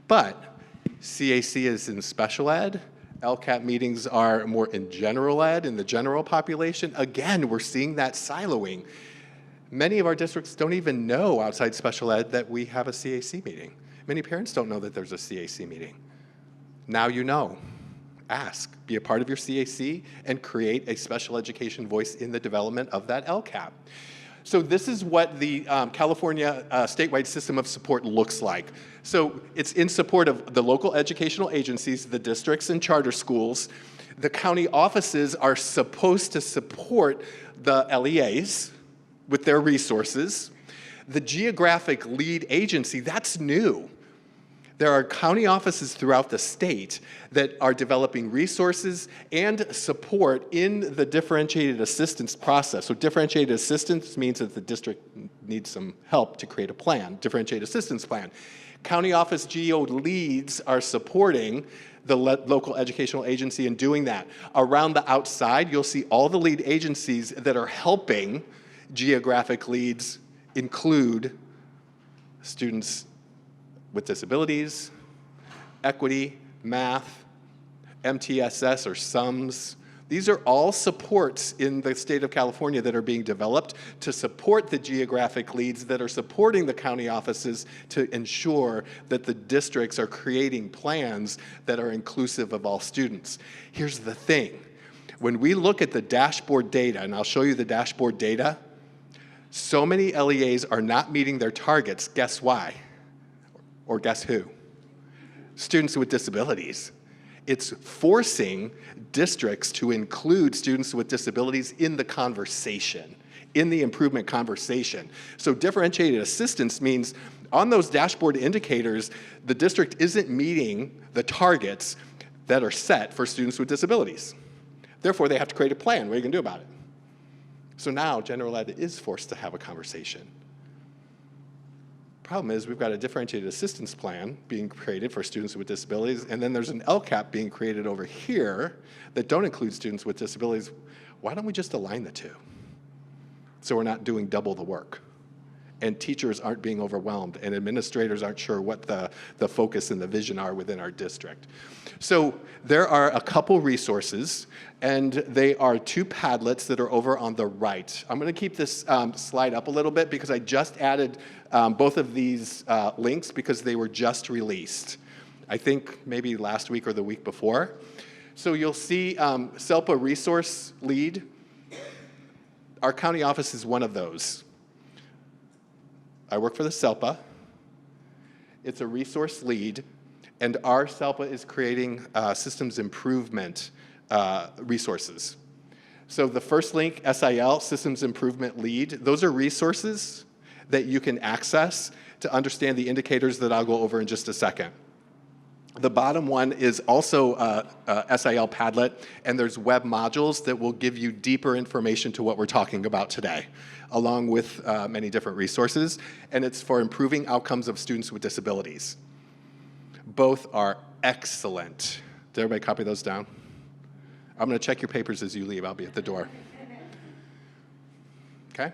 S1: But CAC is in special ed. LCAP meetings are more in general ed, in the general population. Again, we're seeing that siloing. Many of our districts don't even know outside special ed that we have a CAC meeting. Many parents don't know that there's a CAC meeting. Now you know. Ask, be a part of your CAC, and create a special education voice in the development of that LCAP. So this is what the California statewide system of support looks like. So it's in support of the local educational agencies, the districts and charter schools. The county offices are supposed to support the LEAs with their resources. The geographic lead agency, that's new. There are county offices throughout the state that are developing resources and support in the differentiated assistance process. So differentiated assistance means that the district needs some help to create a plan, differentiated assistance plan. County office GEO leads are supporting the local educational agency in doing that. Around the outside, you'll see all the lead agencies that are helping geographic leads include students with disabilities, equity, math, MTSS or SUMS. These are all supports in the state of California that are being developed to support the geographic leads that are supporting the county offices to ensure that the districts are creating plans that are inclusive of all students. Here's the thing. When we look at the dashboard data, and I'll show you the dashboard data, so many LEAs are not meeting their targets. Guess why? Or guess who? Students with disabilities. It's forcing districts to include students with disabilities in the conversation, in the improvement conversation. So differentiated assistance means on those dashboard indicators, the district isn't meeting the targets that are set for students with disabilities. Therefore, they have to create a plan. What are you going to do about it? So now general ed is forced to have a conversation. Problem is, we've got a differentiated assistance plan being created for students with disabilities, and then there's an LCAP being created over here that don't include students with disabilities. Why don't we just align the two? So we're not doing double the work. And teachers aren't being overwhelmed, and administrators aren't sure what the focus and the vision are within our district. So there are a couple resources, and they are two Padlets that are over on the right. I'm going to keep this slide up a little bit because I just added both of these links because they were just released. I think maybe last week or the week before. So you'll see SELPA Resource Lead. Our county office is one of those. I work for the SELPA. It's a resource lead, and our SELPA is creating systems improvement resources. So the first link, SIL, Systems Improvement Lead, those are resources that you can access to understand the indicators that I'll go over in just a second. The bottom one is also SIL Padlet, and there's web modules that will give you deeper information to what we're talking about today, along with many different resources, and it's for improving outcomes of students with disabilities. Both are excellent. Did everybody copy those down? I'm going to check your papers as you leave. I'll be at the door. Okay?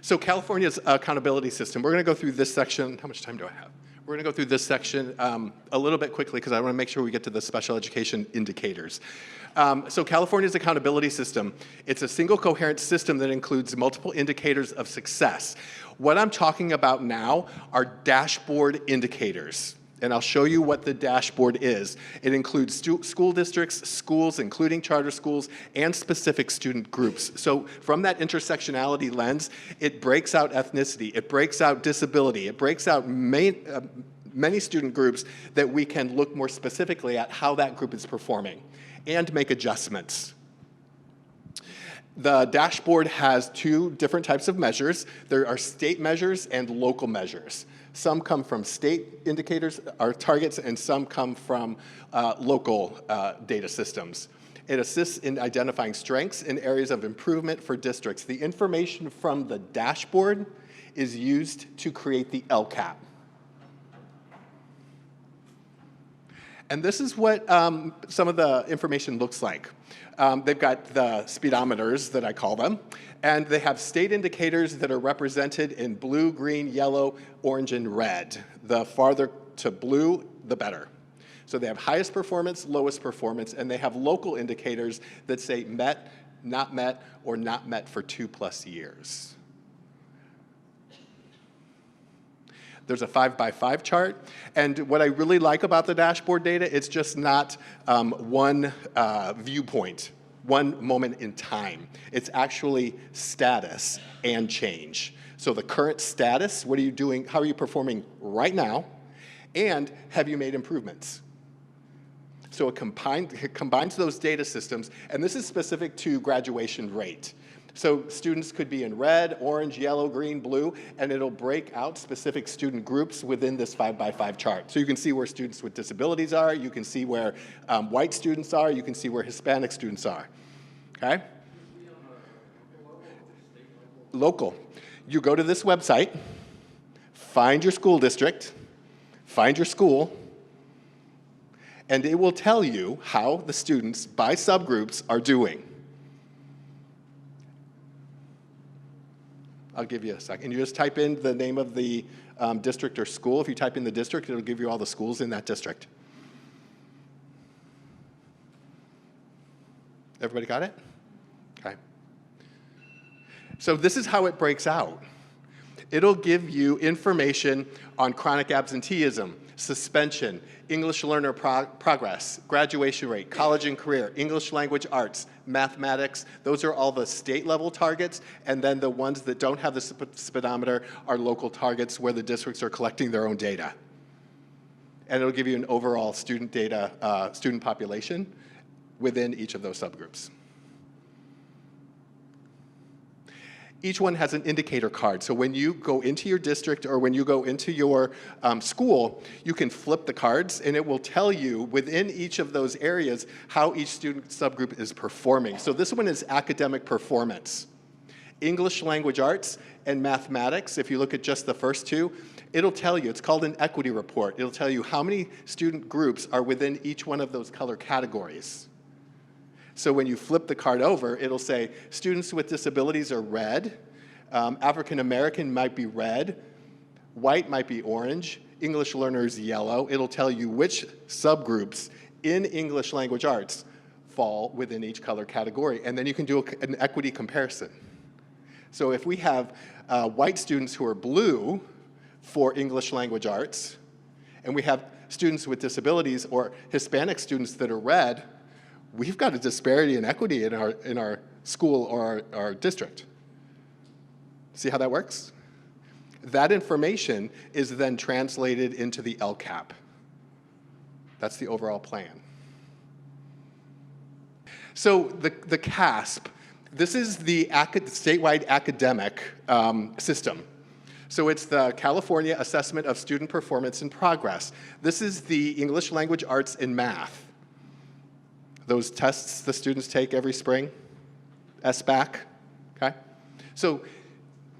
S1: So California's accountability system, we're going to go through this section. How much time do I have? We're going to go through this section a little bit quickly because I want to make sure we get to the special education indicators. So California's accountability system, it's a single coherent system that includes multiple indicators of success. What I'm talking about now are dashboard indicators. And I'll show you what the dashboard is. It includes school districts, schools, including charter schools, and specific student groups. So from that intersectionality lens, it breaks out ethnicity, it breaks out disability, it breaks out many student groups that we can look more specifically at how that group is performing and make adjustments. The dashboard has two different types of measures. There are state measures and local measures. Some come from state indicators, or targets, and some come from local data systems. It assists in identifying strengths and areas of improvement for districts. The information from the dashboard is used to create the LCAP. And this is what some of the information looks like. They've got the speedometers, that I call them, and they have state indicators that are represented in blue, green, yellow, orange, and red. The farther to blue, the better. So they have highest performance, lowest performance, and they have local indicators that say met, or not met for 2+ years. There's a 5x5 chart, and what I really like about the dashboard data, it's just not one viewpoint, one moment in time. It's actually status and change. So the current status, what are you doing, how are you performing right now, and have you made improvements? So it combines those data systems, and this is specific to graduation rate. So students could be in red, orange, yellow, green, blue, and it'll break out specific student groups within this 5x5 chart. So you can see where students with disabilities are, you can see where white students are, you can see where Hispanic students are, okay? Local. You go to this website, find your school district, find your school, and it will tell you how the students by subgroups are doing. I'll give you a second. You just type in the name of the district or school. If you type in the district, it'll give you all the schools in that district. Everybody got it? Okay. So this is how it breaks out. It'll give you information on chronic absenteeism, suspension, English learner progress, graduation rate, college and career, English language arts, mathematics. Those are all the state level targets, and then the ones that don't have the speedometer are local targets where the districts are collecting their own data. And it'll give you an overall student data, student population within each of those subgroups. Each one has an indicator card. So when you go into your district or when you go into your school, you can flip the cards and it will tell you within each of those areas how each student subgroup is performing. So this one is academic performance. English language arts and mathematics, if you look at just the first two, it'll tell you, it's called an equity report. It'll tell you how many student groups are within each one of those color categories. So when you flip the card over, it'll say students with disabilities are red, African American might be red, white might be orange, English learners yellow. It'll tell you which subgroups in English language arts fall within each color category. And then you can do an equity comparison. So if we have white students who are blue for English language arts, and we have students with disabilities or Hispanic students that are red, we've got a disparity in equity in our school or our district. See how that works? That information is then translated into the LCAP. That's the overall plan. So the CASP, this is the statewide academic system. So it's the California Assessment of Student Performance and Progress. This is the English language arts and math. Those tests the students take every spring, SBAC, okay? So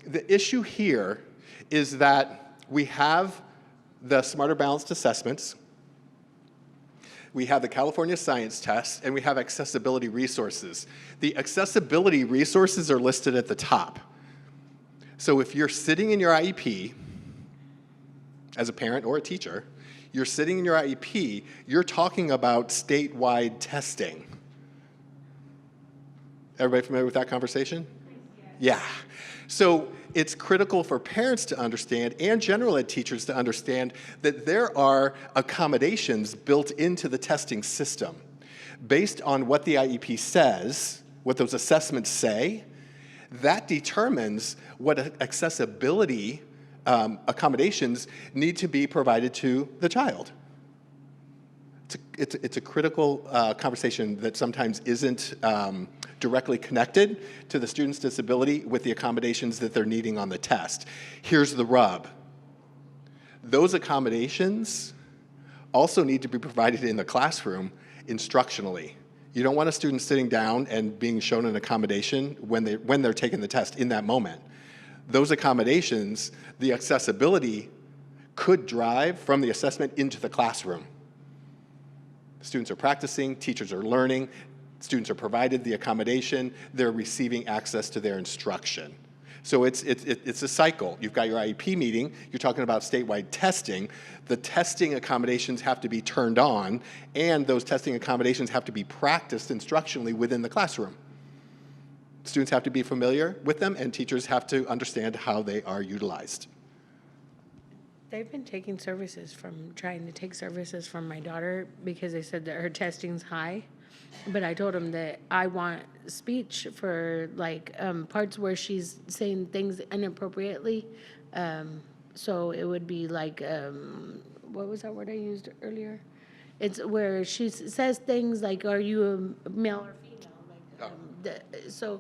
S1: the issue here is that we have the Smarter Balanced Assessments, we have the California Science Test, and we have accessibility resources. The accessibility resources are listed at the top. So if you're sitting in your IEP, as a parent or a teacher, you're sitting in your IEP, you're talking about statewide testing. Everybody familiar with that conversation? Yeah. So it's critical for parents to understand and general ed teachers to understand that there are accommodations built into the testing system. Based on what the IEP says, what those assessments say, that determines what accessibility accommodations need to be provided to the child. It's a critical conversation that sometimes isn't directly connected to the student's disability with the accommodations that they're needing on the test. Here's the rub. Those accommodations also need to be provided in the classroom instructionally. You don't want a student sitting down and being shown an accommodation when they're taking the test in that moment. Those accommodations, the accessibility could drive from the assessment into the classroom. Students are practicing, teachers are learning, students are provided the accommodation, they're receiving access to their instruction. So it's a cycle. You've got your IEP meeting, you're talking about statewide testing. The testing accommodations have to be turned on, and those testing accommodations have to be practiced instructionally within the classroom. Students have to be familiar with them, and teachers have to understand how they are utilized.
S6: They've been taking trying to take services from my daughter because they said that her testing's high. But I told them that I want speech for like parts where she's saying things inappropriately. So it would be like, what was that word I used earlier? It's where she says things like, are you a male or female? Like, so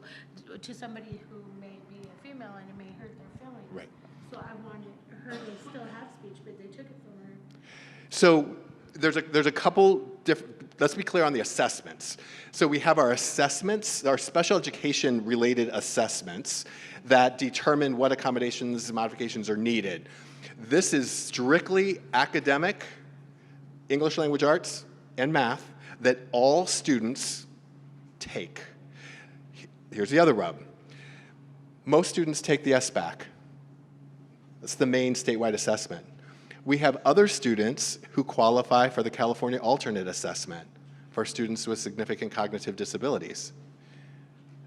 S6: to somebody who may be a female and it may hurt their feelings.
S1: Right.
S6: So I wanted her to still have speech, but they took it from her.
S1: So there's a couple different, let's be clear on the assessments. So we have our assessments, our special education related assessments that determine what accommodations and modifications are needed. This is strictly academic, English language arts, and math that all students take. Here's the other rub. Most students take the SBAC. That's the main statewide assessment. We have other students who qualify for the California Alternate Assessment for students with significant cognitive disabilities.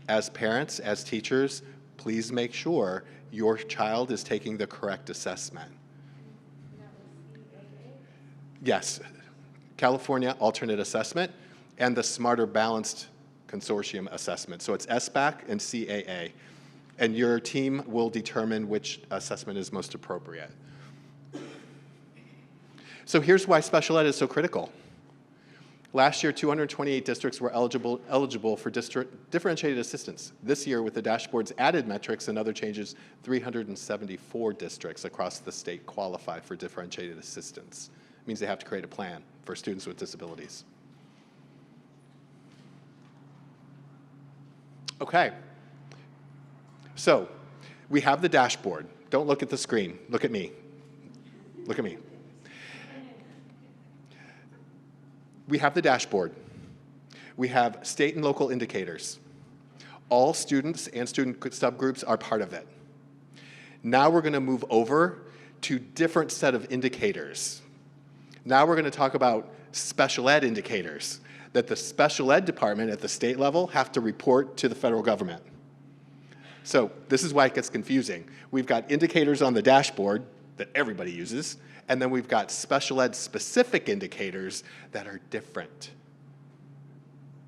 S1: As parents, as teachers, please make sure your child is taking the correct assessment. Yes, California Alternate Assessment and the Smarter Balanced Consortium Assessment. So it's SBAC and CAA. And your team will determine which assessment is most appropriate. So here's why special ed is so critical. Last year, 228 districts were eligible for differentiated assistance. This year, with the dashboard's added metrics and other changes, 374 districts across the state qualify for differentiated assistance. It means they have to create a plan for students with disabilities. Okay. So we have the dashboard. Don't look at the screen. Look at me. Look at me. We have the dashboard. We have state and local indicators. All students and student subgroups are part of it. Now we're going to move over to different set of indicators. Now we're going to talk about special ed indicators that the special ed department at the state level have to report to the federal government. So this is why it gets confusing. We've got indicators on the dashboard that everybody uses, and then we've got special ed specific indicators that are different.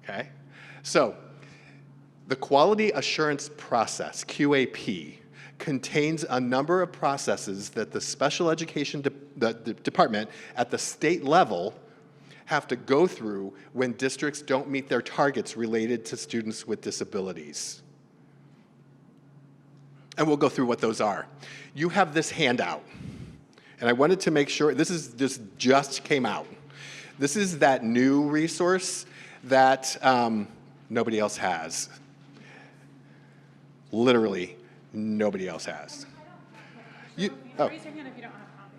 S1: Okay? So the quality assurance process, QAP, contains a number of processes that the special education the department at the state level have to go through when districts don't meet their targets related to students with disabilities. And we'll go through what those are. You have this handout, and I wanted to make sure, this just came out. This is that new resource that nobody else has. Literally, nobody else has.
S6: Raise your hand if you don't have a copy.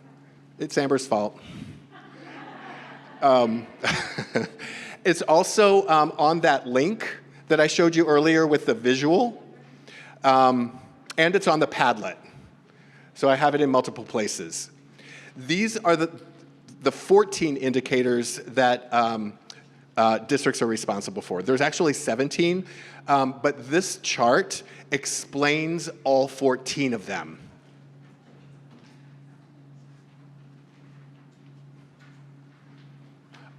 S1: It's Amber's fault. It's also on that link that I showed you earlier with the visual. And it's on the Padlet. So I have it in multiple places. These are the 14 indicators that districts are responsible for. There's actually 17, but this chart explains all 14 of them.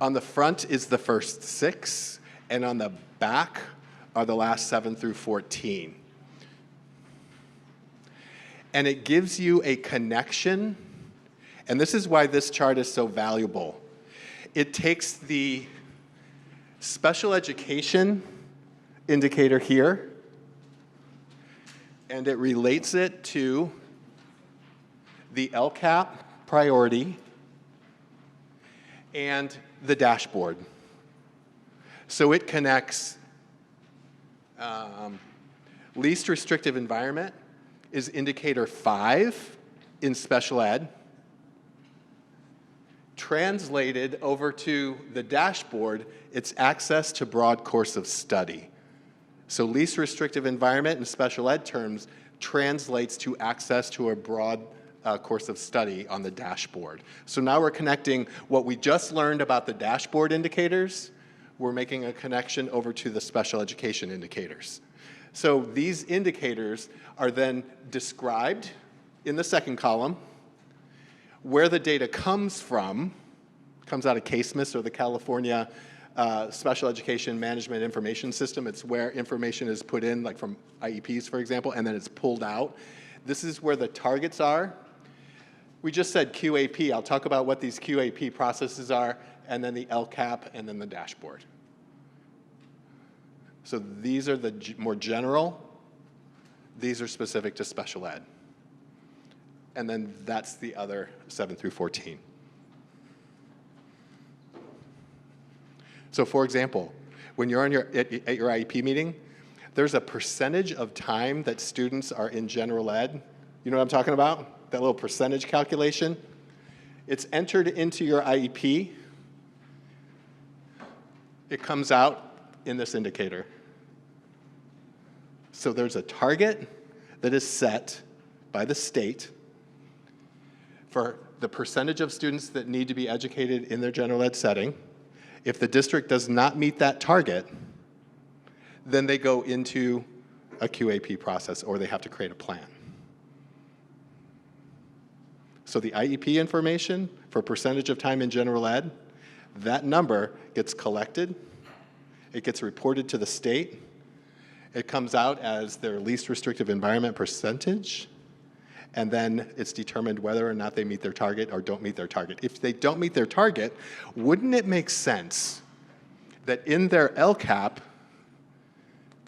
S1: On the front is the first 6, and on the back are the last 7 through 14. and it gives you a connection, and this is why this chart is so valuable. It takes the special education indicator here, and it relates it to the LCAP priority and the dashboard. So it connects least restrictive environment is indicator 5 in special ed. Translated over to the dashboard, it's access to broad course of study. So least restrictive environment in special ed terms translates to access to a broad course of study on the dashboard. So now we're connecting what we just learned about the dashboard indicators, we're making a connection over to the special education indicators. So these indicators are then described in the second column. Where the data comes from, comes out of CASEMIS or the California Special Education Management Information System. It's where information is put in, like from IEPs, for example, and then it's pulled out. This is where the targets are. We just said QAP. I'll talk about what these QAP processes are, and then the LCAP, and then the dashboard. So these are the more general. These are specific to special ed. And then that's the other 7 through 14. So for example, when you're on at your IEP meeting, there's a percentage of time that students are in general ed. You know what I'm talking about? That little percentage calculation. It's entered into your IEP. It comes out in this indicator. So there's a target that is set by the state for the percentage of students that need to be educated in their general ed setting. If the district does not meet that target, then they go into a QAP process or they have to create a plan. So the IEP information for percentage of time in general ed, that number gets collected, it gets reported to the state, it comes out as their least restrictive environment percentage, and then it's determined whether or not they meet their target or don't meet their target. If they don't meet their target, wouldn't it make sense that in their LCAP,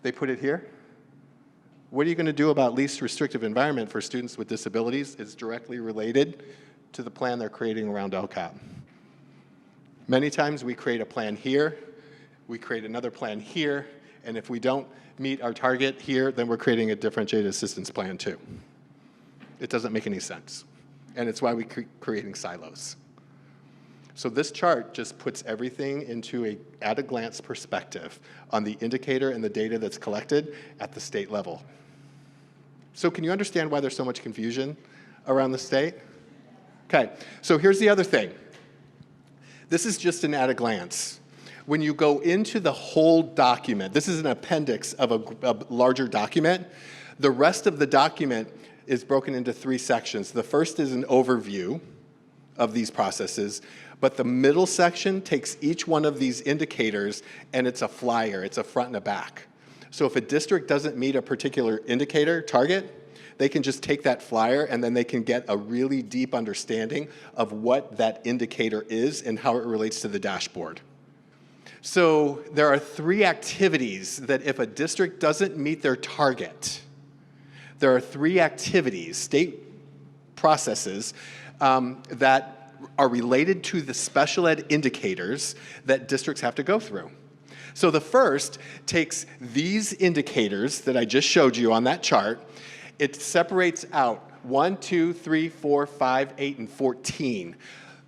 S1: they put it here? What are you going to do about least restrictive environment for students with disabilities? It's directly related to the plan they're creating around LCAP. Many times we create a plan here, we create another plan here, and if we don't meet our target here, then we're creating a differentiated assistance plan too. It doesn't make any sense. And it's why we're creating silos. So this chart just puts everything into a at-a-glance perspective on the indicator and the data that's collected at the state level. So can you understand why there's so much confusion around the state? Okay, so here's the other thing. This is just an at-a-glance. When you go into the whole document, this is an appendix of a larger document. The rest of the document is broken into 3 sections. The first is an overview of these processes, but the middle section takes each one of these indicators and it's a flyer, it's a front and a back. So if a district doesn't meet a particular indicator target, they can just take that flyer and then they can get a really deep understanding of what that indicator is and how it relates to the dashboard. So there are 3 activities that if a district doesn't meet their target, there are 3 activities, state processes, that are related to the special ed indicators that districts have to go through. So the first takes these indicators that I just showed you on that chart. It separates out 1, 2, 3, 4, 5, 8, and 14.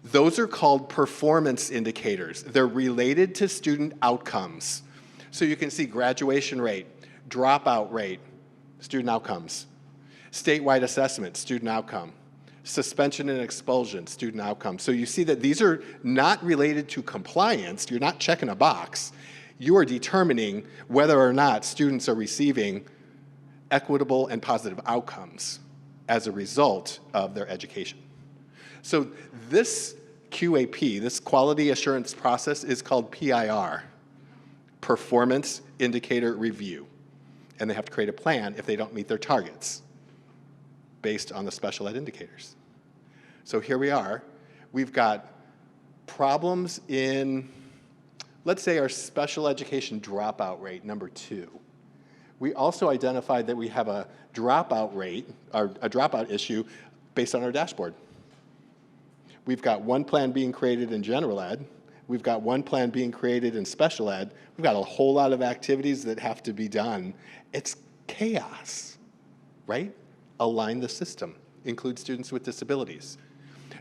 S1: Those are called performance indicators. They're related to student outcomes. So you can see graduation rate, dropout rate, student outcomes. Statewide assessment, student outcome. Suspension and expulsion, student outcome. So you see that these are not related to compliance. You're not checking a box. You are determining whether or not students are receiving equitable and positive outcomes as a result of their education. So this QAP, this quality assurance process, is called PIR, Performance Indicator Review. And they have to create a plan if they don't meet their targets. based on the special ed indicators. So here we are. We've got problems in, let's say, our special education dropout rate, number 2. We also identified that we have a dropout rate, or a dropout issue, based on our dashboard. We've got one plan being created in general ed. We've got one plan being created in special ed. We've got a whole lot of activities that have to be done. It's chaos, right? Align the system, include students with disabilities.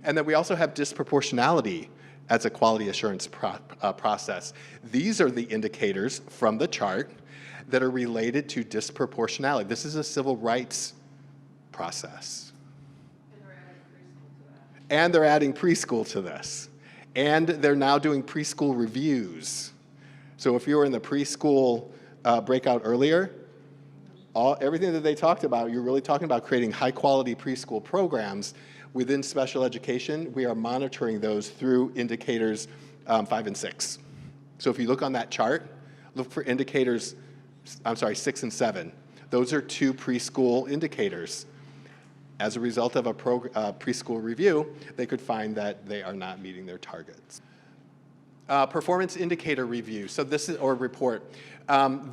S1: And then we also have disproportionality as a quality assurance process. These are the indicators from the chart that are related to disproportionality. This is a civil rights process. And they're adding preschool to this. And they're now doing preschool reviews. So if you were in the preschool breakout earlier, everything that they talked about, you're really talking about creating high-quality preschool programs within special education. We are monitoring those through indicators 5 and 6. So if you look on that chart, look for indicators, 6 and 7. Those are 2 preschool indicators. As a result of a preschool review, they could find that they are not meeting their targets. Performance indicator review, so this is, or report.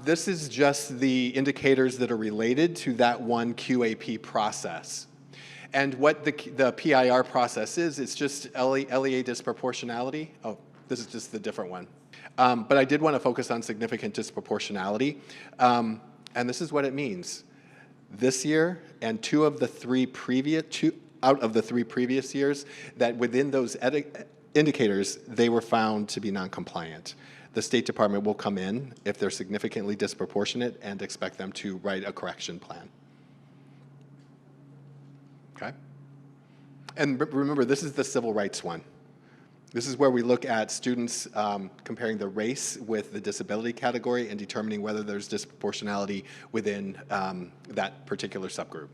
S1: This is just the indicators that are related to that one QAP process. And what the PIR process is, it's just LEA disproportionality. Oh, this is just the different one. But I did want to focus on significant disproportionality. And this is what it means. This year and 2 out of the 3 previous years, that within those indicators, they were found to be non-compliant. The State Department will come in if they're significantly disproportionate and expect them to write a correction plan. Okay? And remember, this is the civil rights one. This is where we look at students comparing the race with the disability category and determining whether there's disproportionality within that particular subgroup.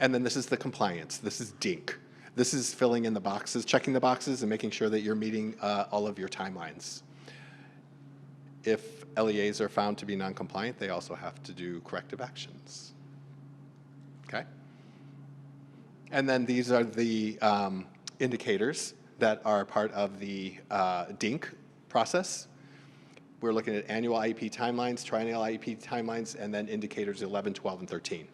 S1: And then this is the compliance. This is DINK. This is filling in the boxes, checking the boxes, and making sure that you're meeting all of your timelines. If LEAs are found to be non-compliant, they also have to do corrective actions. Okay? And then these are the indicators that are part of the DINK process. We're looking at annual IEP timelines, triennial IEP timelines, and then indicators 11, 12, and 13.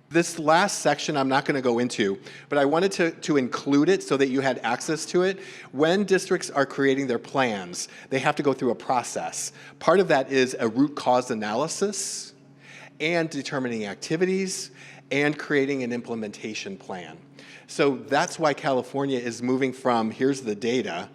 S1: This last section I'm not going to go into, but I wanted to include it so that you had access to it. When districts are creating their plans, they have to go through a process. Part of that is a root cause analysis and determining activities and creating an implementation plan. So that's why California is moving from here's the data,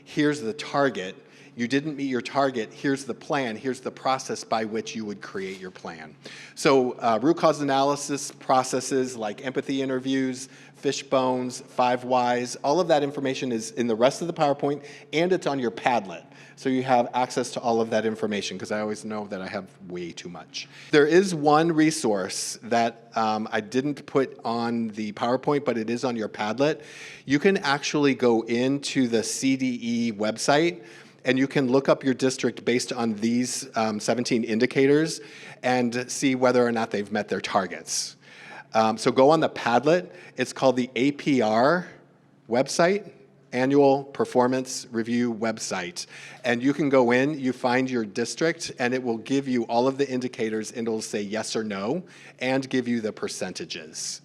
S1: here's the target, you didn't meet your target, here's the plan, here's the process by which you would create your plan. So root cause analysis processes like empathy interviews, fishbones, 5 whys, all of that information is in the rest of the PowerPoint, and it's on your Padlet. So you have access to all of that information, because I always know that I have way too much. There is one resource that I didn't put on the PowerPoint, but it is on your Padlet. You can actually go into the CDE website, and you can look up your district based on these 17 indicators and see whether or not they've met their targets. So go on the Padlet. It's called the APR website, Annual Performance Review website. And you can go in, you find your district, and it will give you all of the indicators, and it'll say yes or no, and give you the percentages.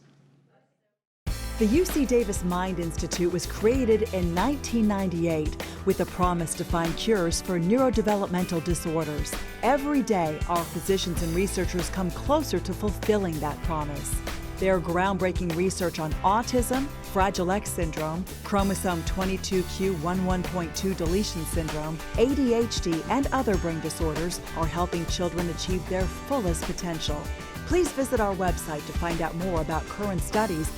S8: The UC Davis Mind Institute was created in 1998 with a promise to find cures for neurodevelopmental disorders. Every day, our physicians and researchers come closer to fulfilling that promise. Their groundbreaking research on autism, Fragile X syndrome, chromosome 22q11.2 deletion syndrome, ADHD, and other brain disorders are helping children achieve their fullest potential. Please visit our website to find out more about current studies,